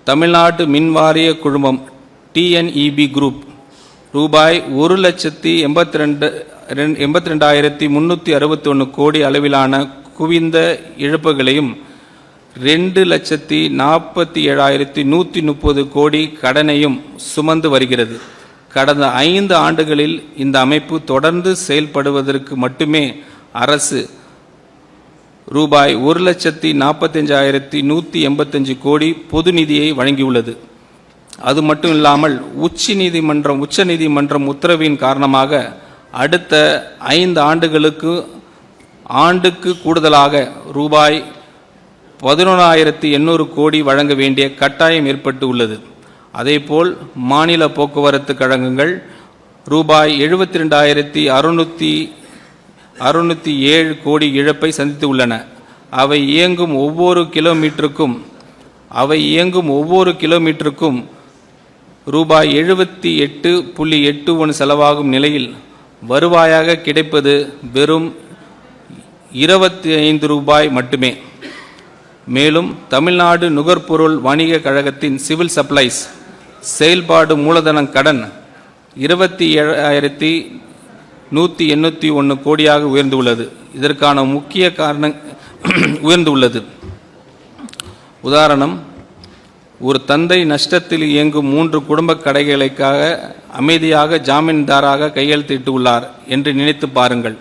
தமிழ்நாடு மின்வாரிய குழுமம் டிஎன்இபி குரூப் ரூபாய் 1,82,361 கோடி அளவிலான குவிந்த இழப்புகளையும் 2,47,130 கோடி கடனையும் சுமந்து வருகிறது. கடந்த 5 ஆண்டுகளில் இந்த அமைப்பு தொடர்ந்து செயல்படுவதற்கு மட்டுமே அரசு ரூபாய் 1,45,185 கோடி பொது நிதியை வழங்கியுள்ளது. அது மட்டும் இல்லாமல் உச்ச நீதிமன்றம் உத்தரவின் காரணமாக அடுத்த 5 ஆண்டுக்கு கூடுதலாக ரூபாய் 11,800 கோடி வழங்க வேண்டிய கட்டாயம் ஏற்பட்டு உள்ளது. அதேபோல் மாநில போக்குவரத்து கழகங்கள் ரூபாய் 72,607 கோடி இழப்பை சந்தித்து உள்ளன. அவை இயங்கும் ஒவ்வொரு கிலோமீட்டருக்கும் ரூபாய் 78.81 செலவாகும் நிலையில் வருவாயாக கிடைப்பது வெறும் 25 ரூபாய் மட்டுமே. மேலும் தமிழ்நாடு நுகர்பொருள் வணிக கழகத்தின் சிவில் சப்ளைஸ் செயல்பாடு மூலதன கடன் 27,181 கோடியாக உயர்ந்துள்ளது. இதற்கான முக்கிய காரணம் உயர்ந்துள்ளது. உதாரணம், ஒரு தந்தை நஷ்டத்தில் இயங்கும் 3 குடும்ப கடைகளுக்காக அமைதியாக ஜாமீன்தாராக கையெழுத்திட்டு உள்ளார் என்று நினைத்து பாருங்கள்.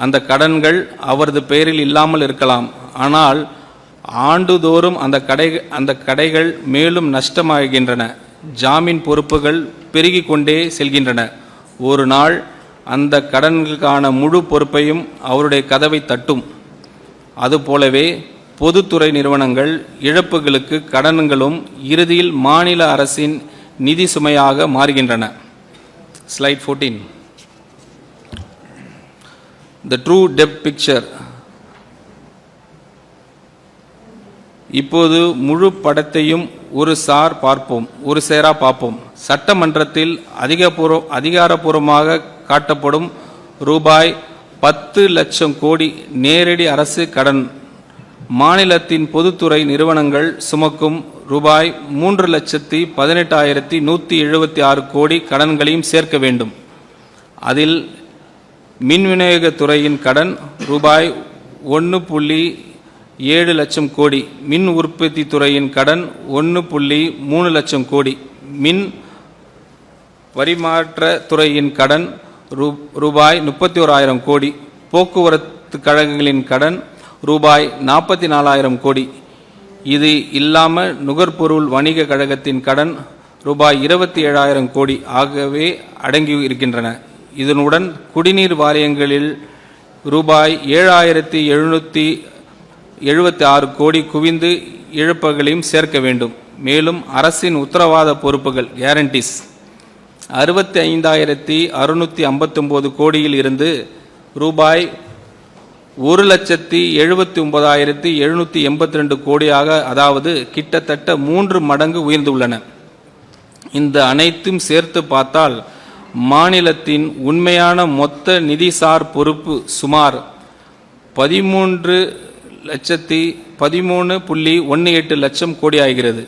அந்த கடன்கள் அவரது பெயரில் இல்லாமல் இருக்கலாம். ஆனால் ஆண்டுதோறும் அந்த கடைகள் மேலும் நஷ்டமாகின்றன. ஜாமீன் பொறுப்புகள் பெருகி கொண்டே செல்கின்றன. ஒரு நாள் அந்த கடன்களுக்கான முழு பொறுப்பையும் அவருடைய கதவை தட்டும். அதுபோலவே பொதுத்துறை நிறுவனங்கள் இழப்புகளுக்கு கடன்களும் இறுதியில் மாநில அரசின் நிதி சுமையாக மாறுகின்றன. Slide 14. The true debt picture. இப்போது முழு படத்தையும் ஒரு சேரா பார்ப்போம். சட்டமன்றத்தில் அதிகாரப்பூர்வமாக காட்டப்படும் ரூபாய் 10 லட்சம் கோடி நேரடி அரசு கடன் மாநிலத்தின் பொதுத்துறை நிறுவனங்கள் சுமக்கும் ரூபாய் 3,18,176 கோடி கடன்களையும் சேர்க்க வேண்டும். அதில் மின் விநியோகத்துறையின் கடன் ரூபாய் 1.7 லட்சம் கோடி, மின் உற்பத்தி துறையின் கடன் 1.3 லட்சம் கோடி, மின் பரிமாற்ற துறையின் கடன் ரூபாய் 31,000 கோடி, போக்குவரத்து கழகங்களின் கடன் ரூபாய் 44,000 கோடி. இது இல்லாமல் நுகர்பொருள் வணிக கழகத்தின் கடன் ரூபாய் 27,000 கோடி ஆகவே அடங்கி இருக்கின்றன. இதனுடன் குடிநீர் வாரியங்களில் ரூபாய் 7,776 கோடி குவிந்து இழப்புகளையும் சேர்க்க வேண்டும். மேலும் அரசின் உத்தரவாத பொறுப்புகள் கேரண்டிஸ் 65,659 கோடியில் இருந்து ரூபாய் 1,79,782 கோடியாக, அதாவது கிட்டத்தட்ட 3 மடங்கு உயர்ந்துள்ளன. இந்த அனைத்தும் சேர்த்து பார்த்தால் மாநிலத்தின் உண்மையான மொத்த நிதிசார் பொறுப்பு சுமார் 13.18 லட்சம் கோடி ஆகிறது.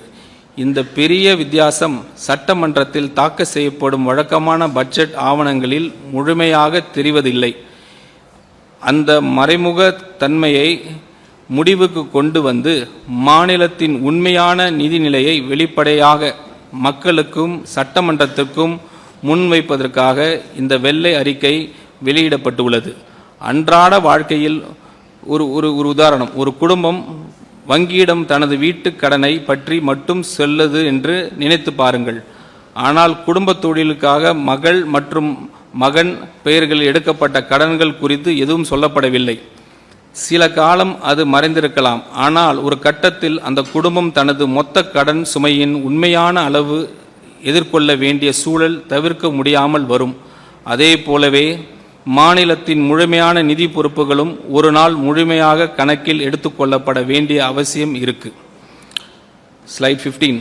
இந்த பெரிய வித்தியாசம் சட்டமன்றத்தில் தாக்கல் செய்யப்படும் வழக்கமான பட்ஜெட் ஆவணங்களில் முழுமையாக தெரிவதில்லை. அந்த மறைமுக தன்மையை முடிவுக்கு கொண்டு வந்து மாநிலத்தின் உண்மையான நிதிநிலையை வெளிப்படையாக மக்களுக்கும் சட்டமன்றத்திற்கும் முன்வைப்பதற்காக இந்த வெள்ளை அறிக்கை வெளியிடப்பட்டுள்ளது. அன்றாட வாழ்க்கையில் ஒரு ஒரு ஒரு உதாரணம், ஒரு குடும்பம் வங்கியிடம் தனது வீட்டு கடனை பற்றி மட்டும் சொல்லுது என்று நினைத்து பாருங்கள். ஆனால் குடும்ப தொழிலுக்காக மகள் மற்றும் மகன் பெயர்களில் எடுக்கப்பட்ட கடன்கள் குறித்து எதுவும் சொல்லப்படவில்லை. சில காலம் அது மறைந்திருக்கலாம். ஆனால் ஒரு கட்டத்தில் அந்த குடும்பம் தனது மொத்த கடன் சுமையின் உண்மையான அளவு எதிர்கொள்ள வேண்டிய சூழல் தவிர்க்க முடியாமல் வரும். அதே போலவே மாநிலத்தின் முழுமையான நிதி பொறுப்புகளும் ஒரு நாள் முழுமையாக கணக்கில் எடுத்துக்கொள்ளப்பட வேண்டிய அவசியம் இருக்கு. Slide 15.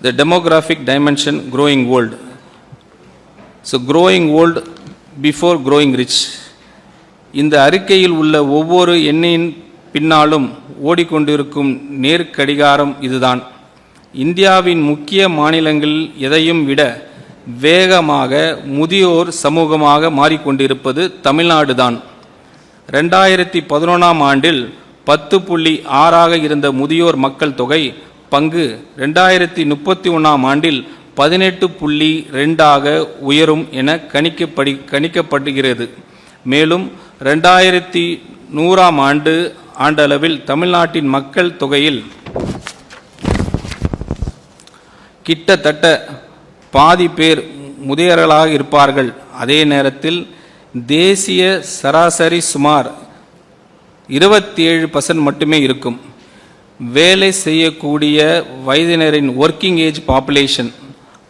The demographic dimension growing old. So growing old before growing rich. இந்த அறிக்கையில் உள்ள ஒவ்வொரு எண்ணின் பின்னாலும் ஓடிக்கொண்டிருக்கும் நேர்கடிகாரம் இதுதான். இந்தியாவின் முக்கிய மாநிலங்கள் எதையும் விட வேகமாக முதியோர் சமூகமாக மாறிக்கொண்டிருப்பது தமிழ்நாடு தான். 2011ஆம் ஆண்டில் 10.6 இருந்த முதியோர் மக்கள் தொகை பங்கு 2031ஆம் ஆண்டில் 18.2 உயரும் என கணிக்கப்படுகிறது. மேலும் 2100ஆம் ஆண்டளவில் தமிழ்நாட்டின் மக்கள் தொகையில் கிட்டத்தட்ட பாதி பேர் முதியவர்களாக இருப்பார்கள். அதே நேரத்தில் தேசிய சராசரி சுமார் 27% மட்டுமே இருக்கும். வேலை செய்யக்கூடிய வயதினரின் ஒர்க்கிங் ஏஜ் பாப்புலேஷன்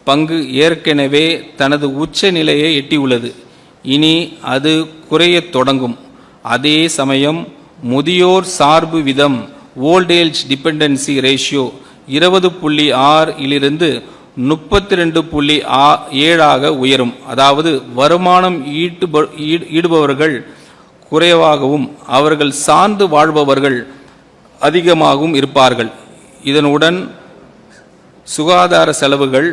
பங்கு ஏற்கனவே தனது உச்ச நிலையை எட்டியுள்ளது. இனி அது குறையத் தொடங்கும். அதே சமயம் முதியோர் சார்பு விதம் ஓல்ட் ஏஜ் டிபெண்டன்சி ரேஷியோ 20.6 இலிருந்து 32.7 உயரும். அதாவது வருமானம் ஈடுபவர்கள் குறைவாகவும் அவர்கள் சார்ந்து வாழ்பவர்கள் அதிகமாகவும் இருப்பார்கள். இதனுடன் சுகாதார செலவுகள்,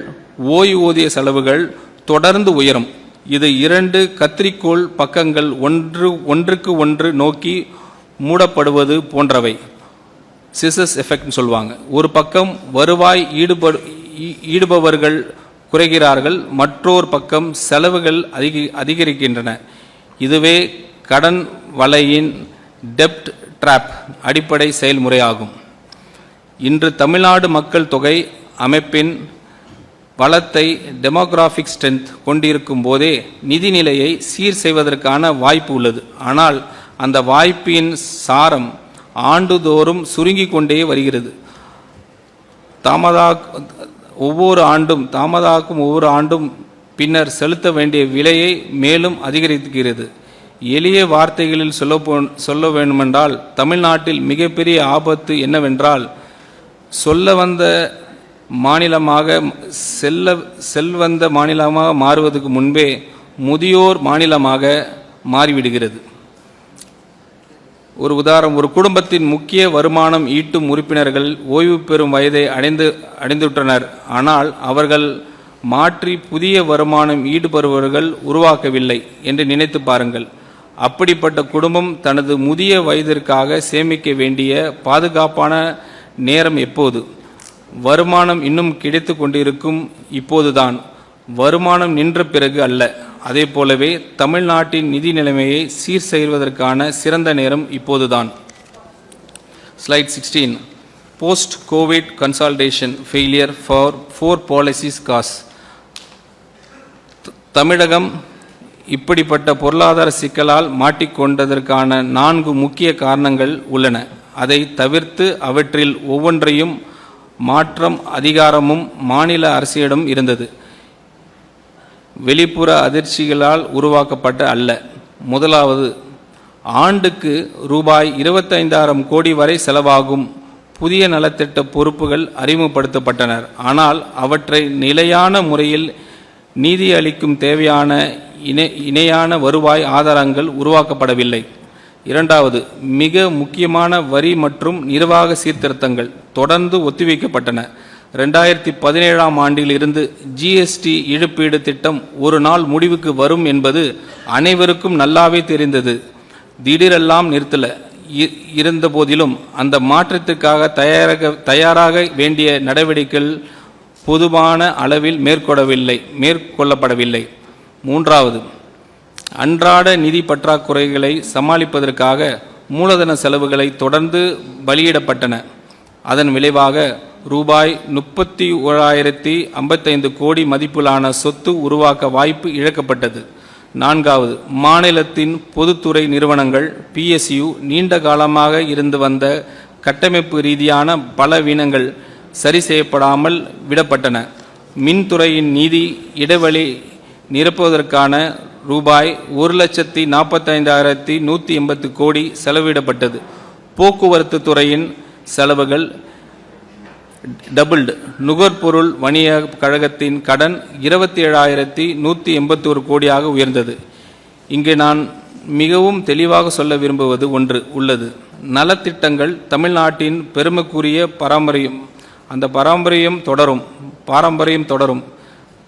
ஓய்வூதிய செலவுகள் தொடர்ந்து உயரும். இது 2 கத்திரிக்கோள் பக்கங்கள் ஒன்றுக்கு ஒன்று நோக்கி மூடப்படுவது போன்றவை. சிசஸ் எஃபெக்ட்னு சொல்லுவாங்க. ஒரு பக்கம் வருவாய் ஈடுபவர்கள் குறைகிறார்கள், மற்றொரு பக்கம் செலவுகள் அதிகரிக்கின்றன. இதுவே கடன் வலையின் டெப்ட் ட்ராப் அடிப்படை செயல்முறையாகும். இன்று தமிழ்நாடு மக்கள் தொகை அமைப்பின் வளத்தை டெமோகிராஃபிக் ஸ்ட்ரென்த் கொண்டிருக்கும் போதே நிதிநிலையை சீர் செய்வதற்கான வாய்ப்பு உள்ளது. ஆனால் அந்த வாய்ப்பின் சாரம் ஆண்டுதோறும் சுருங்கி கொண்டே வருகிறது. ஒவ்வொரு ஆண்டும் பின்னர் செலுத்த வேண்டிய விலையை மேலும் அதிகரிக்கிறது. எளிய வார்த்தைகளில் சொல்ல வேண்டுமென்றால் தமிழ்நாட்டில் மிகப்பெரிய ஆபத்து என்னவென்றால் செல்வந்த மாநிலமாக மாறுவதற்கு முன்பே முதியோர் மாநிலமாக மாறிவிடுகிறது. ஒரு உதாரணம், ஒரு குடும்பத்தின் முக்கிய வருமானம் ஈட்டும் உறுப்பினர்கள் ஓய்வு பெறும் வயதை அடைந்துவிட்டனர். ஆனால் அவர்கள் மாற்றி புதிய வருமானம் ஈடுபடுபவர்கள் உருவாக்கவில்லை என்று நினைத்து பாருங்கள். அப்படிப்பட்ட குடும்பம் தனது முதிய வயதிற்காக சேமிக்க வேண்டிய பாதுகாப்பான நேரம் எப்போது? வருமானம் இன்னும் கிடைத்து கொண்டிருக்கும் இப்போதுதான், வருமானம் நின்ற பிறகு அல்ல. அதே போலவே தமிழ்நாட்டின் நிதி நிலைமையை சீர் செய்வதற்கான சிறந்த நேரம் இப்போதுதான். Slide 16. Post COVID consolidation failure for 4 policies cause. தமிழகம் இப்படிப்பட்ட பொருளாதார சிக்கலால் மாட்டிக்கொண்டதற்கான 4 முக்கிய காரணங்கள் உள்ளன. அதை தவிர்த்து அவற்றில் ஒவ்வொன்றையும் மாற்றம் அதிகாரமும் மாநில அரசிடம் இருந்தது. வெளிப்புற அதிர்ச்சிகளால் உருவாக்கப்பட்ட அல்ல. முதலாவது, ஆண்டுக்கு ரூபாய் 25,000 கோடி வரை செலவாகும் புதிய நலத்திட்ட பொறுப்புகள் அறிமுகப்படுத்தப்பட்டனர். ஆனால் அவற்றை நிலையான முறையில் நீதி அளிக்கும் தேவையான இணையான வருவாய் ஆதாரங்கள் உருவாக்கப்படவில்லை. இரண்டாவது, மிக முக்கியமான வரி மற்றும் நிர்வாக சீர்திருத்தங்கள் தொடர்ந்து ஒத்திவைக்கப்பட்டன. 2017ஆம் ஆண்டில் இருந்து ஜிஎஸ்டி இழப்பீடு திட்டம் ஒரு நாள் முடிவுக்கு வரும் என்பது அனைவருக்கும் நல்லாவே தெரிந்தது. திடீரெல்லாம் நிறுத்தல இருந்த போதிலும் அந்த மாற்றத்திற்காக தயாராக வேண்டிய நடவடிக்கைகள் பொதுவான அளவில் மேற்கொள்ளப்படவில்லை. மூன்றாவது, அன்றாட நிதி பற்றாக்குறைகளை சமாளிப்பதற்காக மூலதன செலவுகளை தொடர்ந்து பலியிடப்பட்டன. அதன் விளைவாக ரூபாய் 31,055 கோடி மதிப்பிலான சொத்து உருவாக்க வாய்ப்பு இழக்கப்பட்டது. நான்காவது, மாநிலத்தின் பொதுத்துறை நிறுவனங்கள் PSU நீண்ட காலமாக இருந்து வந்த கட்டமைப்பு ரீதியான பலவீனங்கள் சரி செய்யப்படாமல் விடப்பட்டன. மின்துறையின் நிதி இடைவெளி நிரப்புவதற்கான ரூபாய் 1,45,180 கோடி செலவிடப்பட்டது. போக்குவரத்து துறையின் செலவுகள் டபுள்டு. நுகர்பொருள் வணிக கழகத்தின் கடன் 27,181 கோடியாக உயர்ந்தது. இங்கே நான் மிகவும் தெளிவாக சொல்ல விரும்புவது ஒன்று உள்ளது. நலத்திட்டங்கள் தமிழ்நாட்டின் பெருமைக்குரிய பாரம்பரியம் தொடரும்.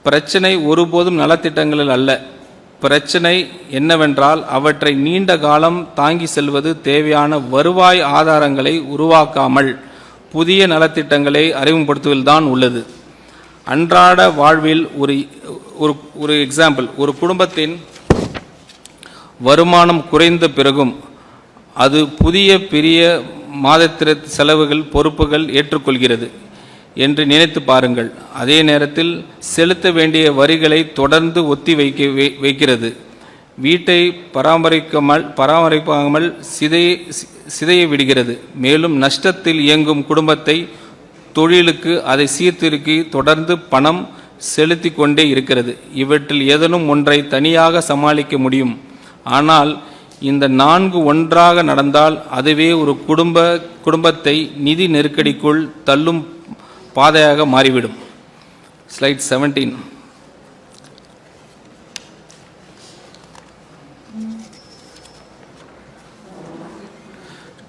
பிரச்சனை ஒருபோதும் நலத்திட்டங்களில் அல்ல. பிரச்சனை என்னவென்றால் அவற்றை நீண்ட காலம் தாங்கி செல்வது தேவையான வருவாய் ஆதாரங்களை உருவாக்காமல் புதிய நலத்திட்டங்களை அறிமுகப்படுத்துவதில்தான் உள்ளது. அன்றாட வாழ்வில் ஒரு எக்ஸாம்பிள், ஒரு குடும்பத்தின் வருமானம் குறைந்த பிறகும் அது புதிய பெரிய மாதத்திர செலவுகள் பொறுப்புகள் ஏற்றுக்கொள்கிறது என்று நினைத்து பாருங்கள். அதே நேரத்தில் செலுத்த வேண்டிய வரிகளை தொடர்ந்து ஒத்தி வைக்கிறது. வீட்டை பராமரிக்காமல் சிதைய விடுகிறது. மேலும் நஷ்டத்தில் இயங்கும் குடும்பத்தை தொழிலுக்கு அதை சீர்திருக்கி தொடர்ந்து பணம் செலுத்தி கொண்டே இருக்கிறது. இவற்றில் ஏதேனும் ஒன்றை தனியாக சமாளிக்க முடியும். ஆனால் இந்த 4 ஒன்றாக நடந்தால் அதுவே ஒரு குடும்பத்தை நிதி நெருக்கடிக்குள் தள்ளும் பாதையாக மாறிவிடும். Slide 17.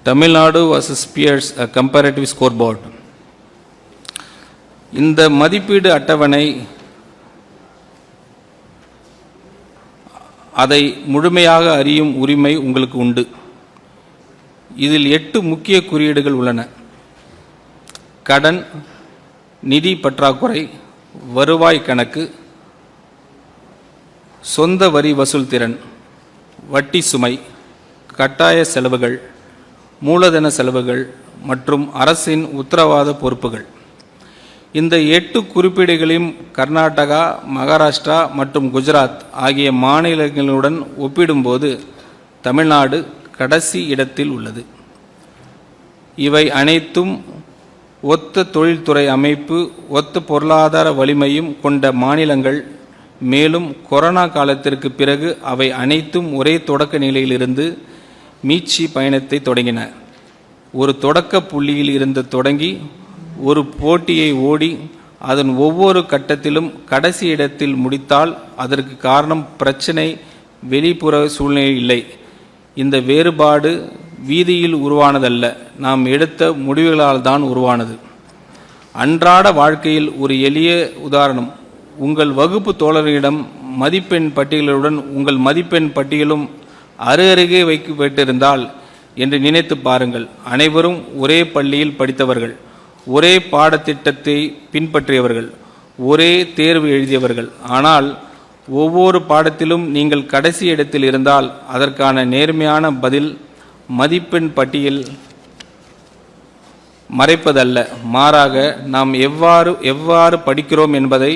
Tamil Nadu vs peers a comparative scoreboard. இந்த மதிப்பீடு அட்டவணை அதை முழுமையாக அறியும் உரிமை உங்களுக்கு உண்டு. இதில் 8 முக்கிய குறியீடுகள் உள்ளன. கடன், நிதி பற்றாக்குறை, வருவாய் கணக்கு, சொந்த வரி வசூல் திறன், வட்டி சுமை, கட்டாய செலவுகள், மூலதன செலவுகள் மற்றும் அரசின் உத்தரவாத பொறுப்புகள். இந்த 8 குறிப்பீடுகளையும் கர்நாடகா, மகாராஷ்டிரா மற்றும் குஜராத் ஆகிய மாநிலங்களுடன் ஒப்பிடும்போது தமிழ்நாடு கடைசி இடத்தில் உள்ளது. இவை அனைத்தும் ஒத்த தொழில்துறை அமைப்பு, ஒத்த பொருளாதார வலிமையும் கொண்ட மாநிலங்கள். மேலும் கொரோனா காலத்திற்கு பிறகு அவை அனைத்தும் ஒரே தொடக்க நிலையிலிருந்து மீட்சி பயணத்தை தொடங்கின. ஒரு தொடக்க புள்ளியில் இருந்து தொடங்கி ஒரு போட்டியை ஓடி அதன் ஒவ்வொரு கட்டத்திலும் கடைசி இடத்தில் முடித்தால் அதற்கு காரணம் பிரச்சனை வெளிப்புற சூழ்நிலை இல்லை. இந்த வேறுபாடு வீதியில் உருவானதல்ல, நாம் எடுத்த முடிவுகளால் தான் உருவானது. அன்றாட வாழ்க்கையில் ஒரு எளிய உதாரணம். உங்கள் வகுப்பு தோழர்களிடம் மதிப்பெண் பட்டியலுடன் உங்கள் மதிப்பெண் பட்டியலும் அருகருகே வைக்கப்பட்டிருந்தால் என்று நினைத்து பாருங்கள். அனைவரும் ஒரே பள்ளியில் படித்தவர்கள், ஒரே பாடத்திட்டத்தை பின்பற்றியவர்கள், ஒரே தேர்வு எழுதியவர்கள். ஆனால் ஒவ்வொரு பாடத்திலும் நீங்கள் கடைசி இடத்தில் இருந்தால் அதற்கான நேர்மையான பதில் மதிப்பெண் பட்டியல் மறைப்பதல்ல, மாறாக நாம் எவ்வாறு படிக்கிறோம் என்பதை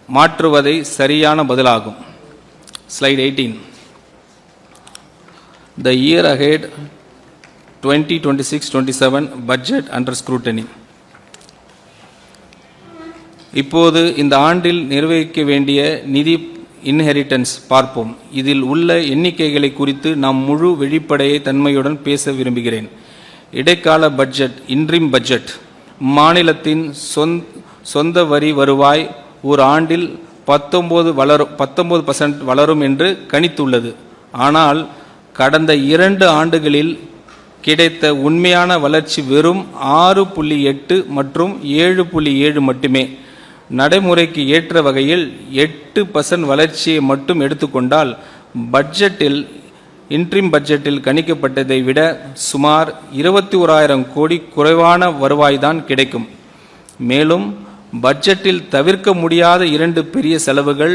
மாற்றுவதை சரியான பதிலாகும். Slide 18. The year ahead 2026-27 budget under scrutiny. இப்போது இந்த ஆண்டில் நிர்வகிக்க வேண்டிய நிதி இன்ஹெரிட்டன்ஸ் பார்ப்போம். இதில் உள்ள எண்ணிக்கைகளை குறித்து நாம் முழு வெளிப்படையை தன்மையுடன் பேச விரும்புகிறேன். இடைக்கால பட்ஜெட், இன்ட்ரிம் பட்ஜெட். மாநிலத்தின் சொந்த வரி வருவாய் ஒரு ஆண்டில் 19% வளரும் என்று கணித்துள்ளது. ஆனால் கடந்த 2 ஆண்டுகளில் கிடைத்த உண்மையான வளர்ச்சி வெறும் 6.8 மற்றும் 7.7 மட்டுமே. நடைமுறைக்கு ஏற்ற வகையில் 8% வளர்ச்சியை மட்டும் எடுத்துக்கொண்டால் பட்ஜெட்டில் இன்ட்ரிம் பட்ஜெட்டில் கணிக்கப்பட்டதை விட சுமார் 21,000 கோடி குறைவான வருவாய்தான் கிடைக்கும். மேலும் பட்ஜெட்டில் தவிர்க்க முடியாத 2 பெரிய செலவுகள்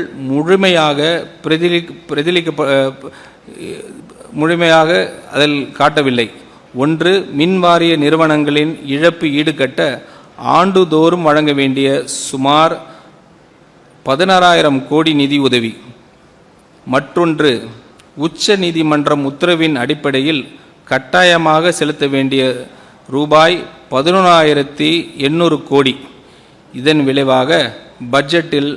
முழுமையாக அதில் காட்டவில்லை. ஒன்று, மின்வாரிய நிறுவனங்களின் இழப்பு ஈடுகட்ட ஆண்டுதோறும் வழங்க வேண்டிய சுமார் 16,000 கோடி நிதி உதவி. மற்றொன்று, உச்ச நீதிமன்றம் உத்தரவின் அடிப்படையில் கட்டாயமாக செலுத்த வேண்டிய ரூபாய் 11,800 கோடி. இதன் விளைவாக பட்ஜெட்டில்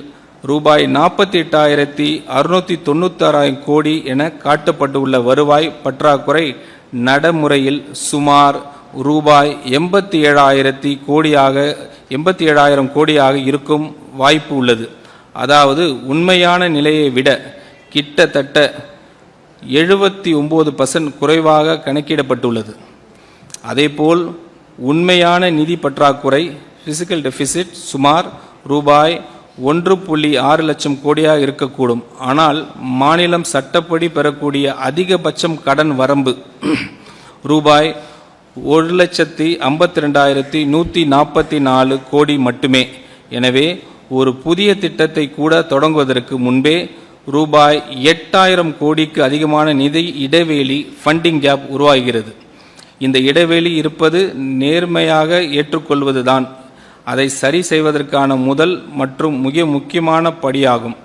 ரூபாய் 48,696 கோடி என காட்டப்பட்டுள்ள வருவாய் பற்றாக்குறை நடைமுறையில் சுமார் ரூபாய் 87,000 கோடியாக இருக்கும் வாய்ப்பு உள்ளது. அதாவது உண்மையான நிலையை விட கிட்டத்தட்ட 79% குறைவாக கணக்கிடப்பட்டுள்ளது. அதேபோல் உண்மையான நிதி பற்றாக்குறை பிசிக்கல் டெபிசிட் சுமார் ரூபாய் 1.6 லட்சம் கோடியாக இருக்கக்கூடும். ஆனால் மாநிலம் சட்டப்படி பெறக்கூடிய அதிகபட்சம் கடன் வரம்பு ரூபாய் 1,52,144 கோடி மட்டுமே. எனவே ஒரு புதிய திட்டத்தை கூட தொடங்குவதற்கு முன்பே ரூபாய் 8,000 கோடிக்கு அதிகமான நிதி இடைவெளி ஃபண்டிங் கேப் உருவாகிறது. இந்த இடைவெளி இருப்பது நேர்மையாக ஏற்றுக்கொள்வதுதான் அதை சரி செய்வதற்கான முதல் மற்றும் மிக முக்கியமான படியாகும்.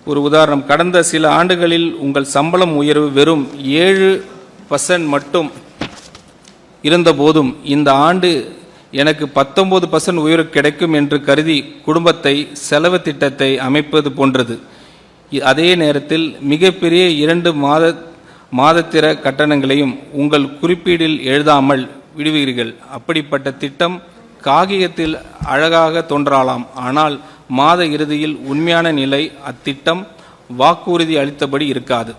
ஒரு உதாரணம், கடந்த சில ஆண்டுகளில் உங்கள் சம்பளம் உயர்வு வெறும் 7% மட்டும் இருந்தபோதும் இந்த ஆண்டு எனக்கு 19% உயர்வு கிடைக்கும் என்று கருதி குடும்பத்தை செலவு திட்டத்தை அமைப்பது போன்றது. அதே நேரத்தில் மிகப்பெரிய 2 மாதத்திர கட்டணங்களையும் உங்கள் குறிப்பீடில் எழுதாமல் விடுவீர்கள். அப்படிப்பட்ட திட்டம் காகிதத்தில் அழகாக தோன்றலாம், ஆனால் மாத இறுதியில் உண்மையான நிலை அத்திட்டம் வாக்குறுதி அளித்தபடி இருக்காது.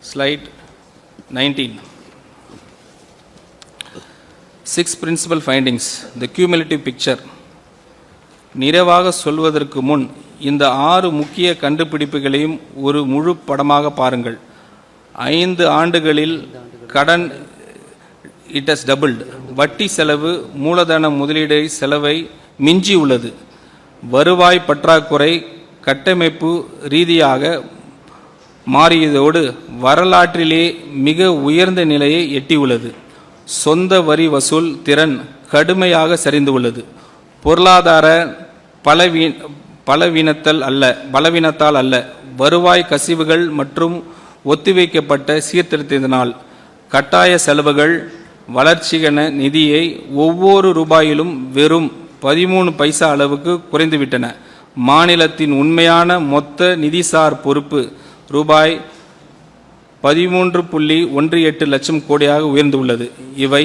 Slide 19. 6 principal findings. The cumulative picture. நிறைவாக சொல்வதற்கு முன் இந்த 6 முக்கிய கண்டுபிடிப்புகளையும் ஒரு முழு படமாக பாருங்கள். 5 ஆண்டுகளில் கடன் it has doubled. வட்டி செலவு மூலதன முதலீடு செலவை மிஞ்சி உள்ளது. வருவாய் பற்றாக்குறை கட்டமைப்பு ரீதியாக மாறியதோடு வரலாற்றிலே மிக உயர்ந்த நிலையை எட்டியுள்ளது. சொந்த வரி வசூல் திறன் கடுமையாக சரிந்துள்ளது. பொருளாதார பலவீனத்தால் அல்ல, வருவாய் கசிவுகள் மற்றும் ஒத்திவைக்கப்பட்ட சீர்திருத்தத்தினால் கட்டாய செலவுகள் வளர்ச்சிக்கான நிதியை ஒவ்வொரு ரூபாயிலும் வெறும் 13 பைசா அளவுக்கு குறைந்துவிட்டன. மாநிலத்தின் உண்மையான மொத்த நிதிசார் பொறுப்பு ரூபாய் 13.18 லட்சம் கோடியாக உயர்ந்துள்ளது. இவை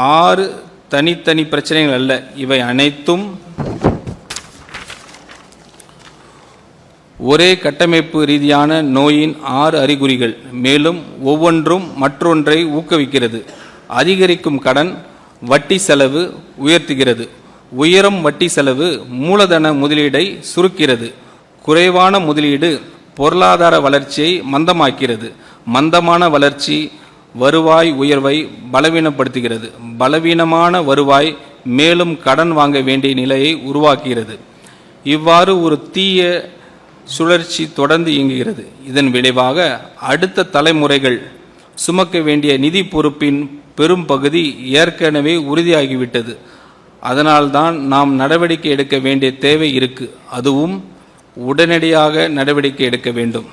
6 தனித்தனி பிரச்சனைகள் அல்ல, இவை அனைத்தும் ஒரே கட்டமைப்பு ரீதியான நோயின் 6 அறிகுறிகள். மேலும் ஒவ்வொன்றும் மற்றொன்றை ஊக்குவிக்கிறது. அதிகரிக்கும் கடன் வட்டி செலவு உயர்த்துகிறது. உயரும் வட்டி செலவு மூலதன முதலீடை சுருக்கிறது. குறைவான முதலீடு பொருளாதார வளர்ச்சியை மந்தமாக்கிறது. மந்தமான வளர்ச்சி வருவாய் உயர்வை பலவீனப்படுத்துகிறது. பலவீனமான வருவாய் மேலும் கடன் வாங்க வேண்டிய நிலையை உருவாக்குகிறது. இவ்வாறு ஒரு தீய சுழற்சி தொடர்ந்து இயங்குகிறது. இதன் விளைவாக அடுத்த தலைமுறைகள் சுமக்க வேண்டிய நிதி பொறுப்பின் பெரும் பகுதி ஏற்கனவே உறுதியாகிவிட்டது. அதனால்தான் நாம் நடவடிக்கை எடுக்க வேண்டிய தேவை இருக்கு. அதுவும் உடனடியாக நடவடிக்கை எடுக்க வேண்டும்.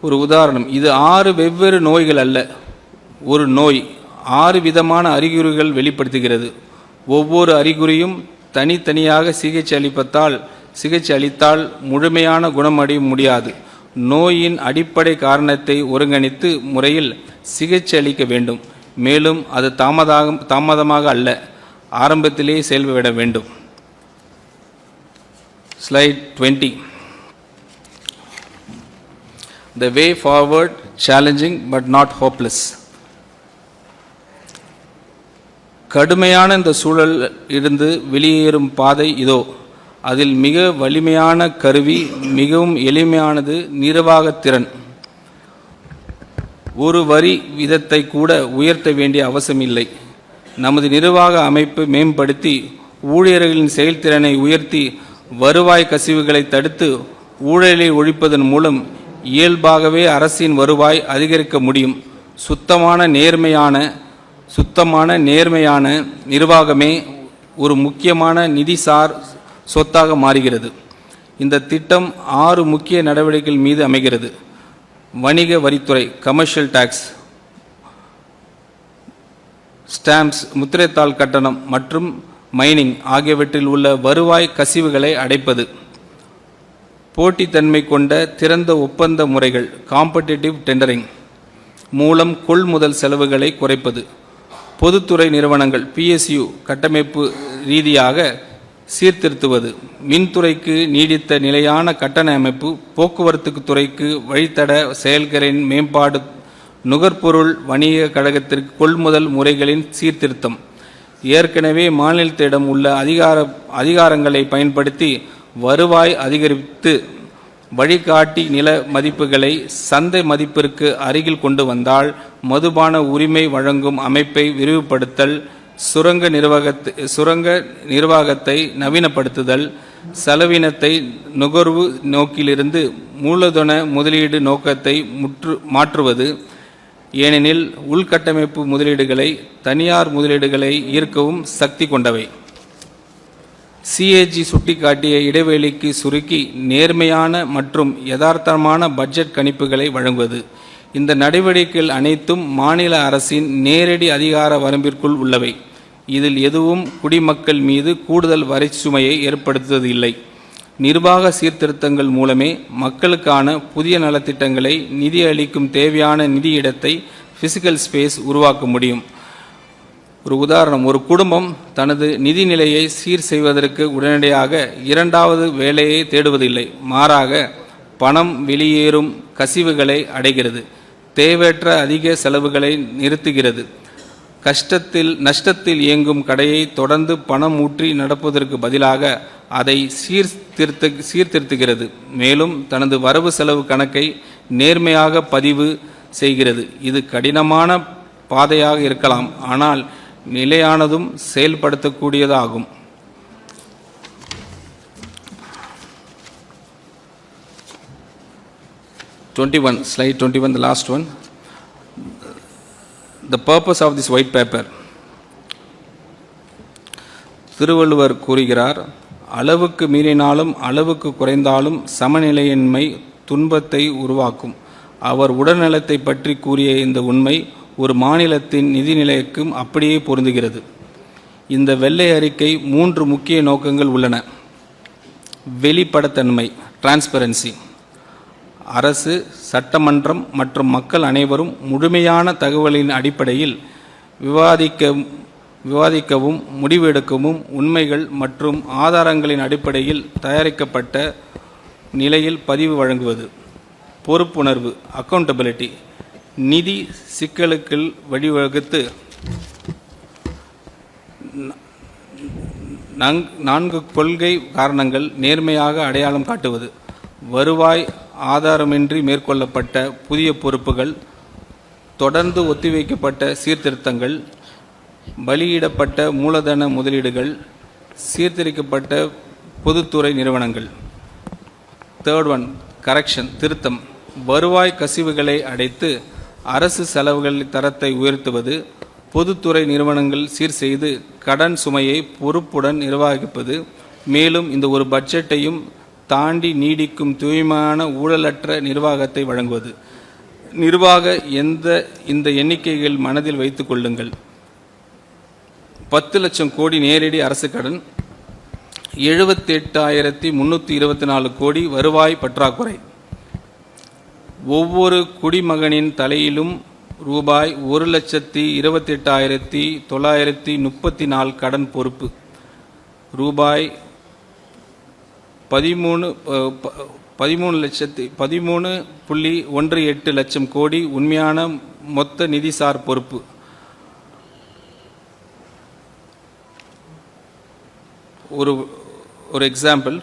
ஒரு உதாரணம், இது 6 வெவ்வேறு நோய்கள் அல்ல, ஒரு நோய் 6 விதமான அறிகுறிகள் வெளிப்படுத்துகிறது. ஒவ்வொரு அறிகுறியும் தனித்தனியாக சிகிச்சை அளித்தால் முழுமையான குணமடைய முடியாது. நோயின் அடிப்படை காரணத்தை ஒருங்கிணைத்து முறையில் சிகிச்சை அளிக்க வேண்டும். மேலும் அது தாமதமாக அல்ல, ஆரம்பத்திலே செயல்பட வேண்டும். Slide 20. The way forward challenging but not hopeless. கடுமையான இந்த சூழல் இருந்து வெளியேறும் பாதை இதோ. அதில் மிக வலிமையான கருவி, மிகவும் எளிமையானது நிர்வாகத்திறன். ஒரு வரி விதத்தை கூட உயர்த்த வேண்டிய அவசியமில்லை. நமது நிர்வாக அமைப்பு மேம்படுத்தி ஊழியர்களின் செயல்திறனை உயர்த்தி வருவாய் கசிவுகளை தடுத்து ஊழலை ஒழிப்பதன் மூலம் இயல்பாகவே அரசின் வருவாய் அதிகரிக்க முடியும். சுத்தமான நேர்மையான நிர்வாகமே ஒரு முக்கியமான நிதிசார் சொத்தாக மாறுகிறது. இந்த திட்டம் 6 முக்கிய நடவடிக்கைகள் மீது அமைகிறது. வணிக வரித்துறை, கமர்ஷியல் டாக்ஸ், ஸ்டாம்ப்ஸ், முத்திரைத்தாள் கட்டணம் மற்றும் மைனிங் ஆகியவற்றில் உள்ள வருவாய் கசிவுகளை அடைப்பது. போட்டித்தன்மை கொண்ட திறந்த ஒப்பந்த முறைகள், காம்படிட்டிவ் டெண்டரிங் மூலம் கொள்முதல் செலவுகளை குறைப்பது. பொதுத்துறை நிறுவனங்கள், PSU கட்டமைப்பு ரீதியாக சீர்திருத்துவது. மின்துறைக்கு நீடித்த நிலையான கட்டண அமைப்பு, போக்குவரத்து துறைக்கு வழித்தட செயல்களின் மேம்பாடு, நுகர்பொருள் வணிக கழகத்திற்கு கொள்முதல் முறைகளின் சீர்திருத்தம். ஏற்கனவே மாநிலத்திடம் உள்ள அதிகாரங்களை பயன்படுத்தி வருவாய் அதிகரித்து வழிகாட்டி நில மதிப்புகளை சந்தை மதிப்பிற்கு அருகில் கொண்டு வந்தால், மதுபான உரிமை வழங்கும் அமைப்பை விரிவுபடுத்தல், சுரங்க நிர்வாகத்தை நவீனப்படுத்துதல், செலவினத்தை நுகர்வு நோக்கிலிருந்து மூலதன முதலீடு நோக்கத்தை மாற்றுவது. ஏனெனில் உள்கட்டமைப்பு முதலீடுகளை தனியார் முதலீடுகளை ஈர்க்கவும் சக்தி கொண்டவை. CAG சுட்டிக்காட்டிய இடைவெளிக்கு சுருக்கி நேர்மையான மற்றும் யதார்த்தமான பட்ஜெட் கணிப்புகளை வழங்குவது. இந்த நடவடிக்கைகள் அனைத்தும் மாநில அரசின் நேரடி அதிகார வரம்பிற்குள் உள்ளவை. இதில் எதுவும் குடிமக்கள் மீது கூடுதல் வரி சுமையை ஏற்படுத்துவதில்லை. நிர்வாக சீர்திருத்தங்கள் மூலமே மக்களுக்கான புதிய நலத்திட்டங்களை நிதி அளிக்கும் தேவையான நிதி இடத்தை, பிசிக்கல் ஸ்பேஸ் உருவாக்க முடியும். ஒரு உதாரணம், ஒரு குடும்பம் தனது நிதி நிலையை சீர் செய்வதற்கு உடனடியாக இரண்டாவது வேலையை தேடுவதில்லை. மாறாக பணம் வெளியேறும் கசிவுகளை அடைகிறது, தேவையற்ற அதிக செலவுகளை நிறுத்துகிறது. நஷ்டத்தில் இயங்கும் கடையை தொடர்ந்து பணம் ஊற்றி நடப்பதற்கு பதிலாக அதை சீர்திருத்துகிறது. மேலும் தனது வரவு செலவு கணக்கை நேர்மையாக பதிவு செய்கிறது. இது கடினமான பாதையாக இருக்கலாம், ஆனால் நிலையானதும் செயல்படுத்தக்கூடியதாகும். Slide 21, the last one. The purpose of this white paper. Thiruvalluvar கூறுகிறார், அளவுக்கு மீறினாலும் அளவுக்கு குறைந்தாலும் சமநிலையின்மை துன்பத்தை உருவாக்கும். அவர் உடல்நலத்தை பற்றி கூறிய இந்த உண்மை ஒரு மாநிலத்தின் நிதிநிலைக்கும் அப்படியே பொருந்துகிறது. இந்த வெள்ளை அறிக்கை 3 முக்கிய நோக்கங்கள் உள்ளன. வெளிப்படைத்தன்மை, டிரான்ஸ்பரன்சி. அரசு, சட்டமன்றம் மற்றும் மக்கள் அனைவரும் முழுமையான தகவலின் அடிப்படையில் விவாதிக்கவும் முடிவெடுக்கவும் உண்மைகள் மற்றும் ஆதாரங்களின் அடிப்படையில் தயாரிக்கப்பட்ட நிலையில் பதிவு வழங்குவது. பொறுப்புணர்வு, அக்கௌண்டபிலிட்டி. நிதி சிக்கலுக்கு வழிவகுத்து 4 கொள்கை காரணங்கள் நேர்மையாக அடையாளம் காட்டுவது. வருவாய் ஆதாரமின்றி மேற்கொள்ளப்பட்ட புதிய பொறுப்புகள், தொடர்ந்து ஒத்திவைக்கப்பட்ட சீர்திருத்தங்கள், பலியிடப்பட்ட மூலதன முதலீடுகள், சீர்திருத்தப்பட்ட பொதுத்துறை நிறுவனங்கள். 3rd கரெக்ஷன், திருத்தம். வருவாய் கசிவுகளை அடைத்து அரசு செலவுகளின் தரத்தை உயர்த்துவது. பொதுத்துறை நிறுவனங்கள் சீர் செய்து கடன் சுமையை பொறுப்புடன் நிர்வகிப்பது. மேலும் இந்த ஒரு பட்ஜெட்டையும் தாண்டி நீடிக்கும் தூய்மையான ஊழலற்ற நிர்வாகத்தை வழங்குவது. இந்த எண்ணிக்கைகள் மனதில் வைத்துக் கொள்ளுங்கள். 10 லட்சம் கோடி நேரடி அரசு கடன், 78,324 கோடி வருவாய் பற்றாக்குறை. ஒவ்வொரு குடிமகனின் தலையிலும் ரூபாய் 1,28,934 கடன் பொறுப்பு. ரூபாய் 13.18 லட்சம் கோடி உண்மையான மொத்த நிதிசார் பொறுப்பு. ஒரு எக்ஸாம்பிள்,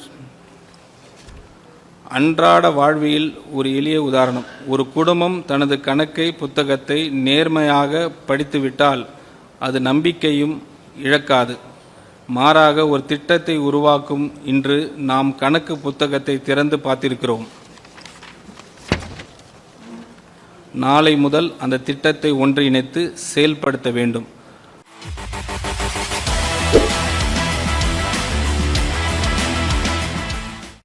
அன்றாட வாழ்வியல் ஒரு எளிய உதாரணம். ஒரு குடும்பம் தனது கணக்கை புத்தகத்தை நேர்மையாக படித்துவிட்டால் அது நம்பிக்கையும் இழக்காது. மாறாக ஒரு திட்டத்தை உருவாக்கும் இன்று நாம் கணக்கு புத்தகத்தை திறந்து பார்த்திருக்கிறோம். நாளை முதல் அந்த திட்டத்தை ஒன்றிணைத்து செயல்படுத்த வேண்டும்.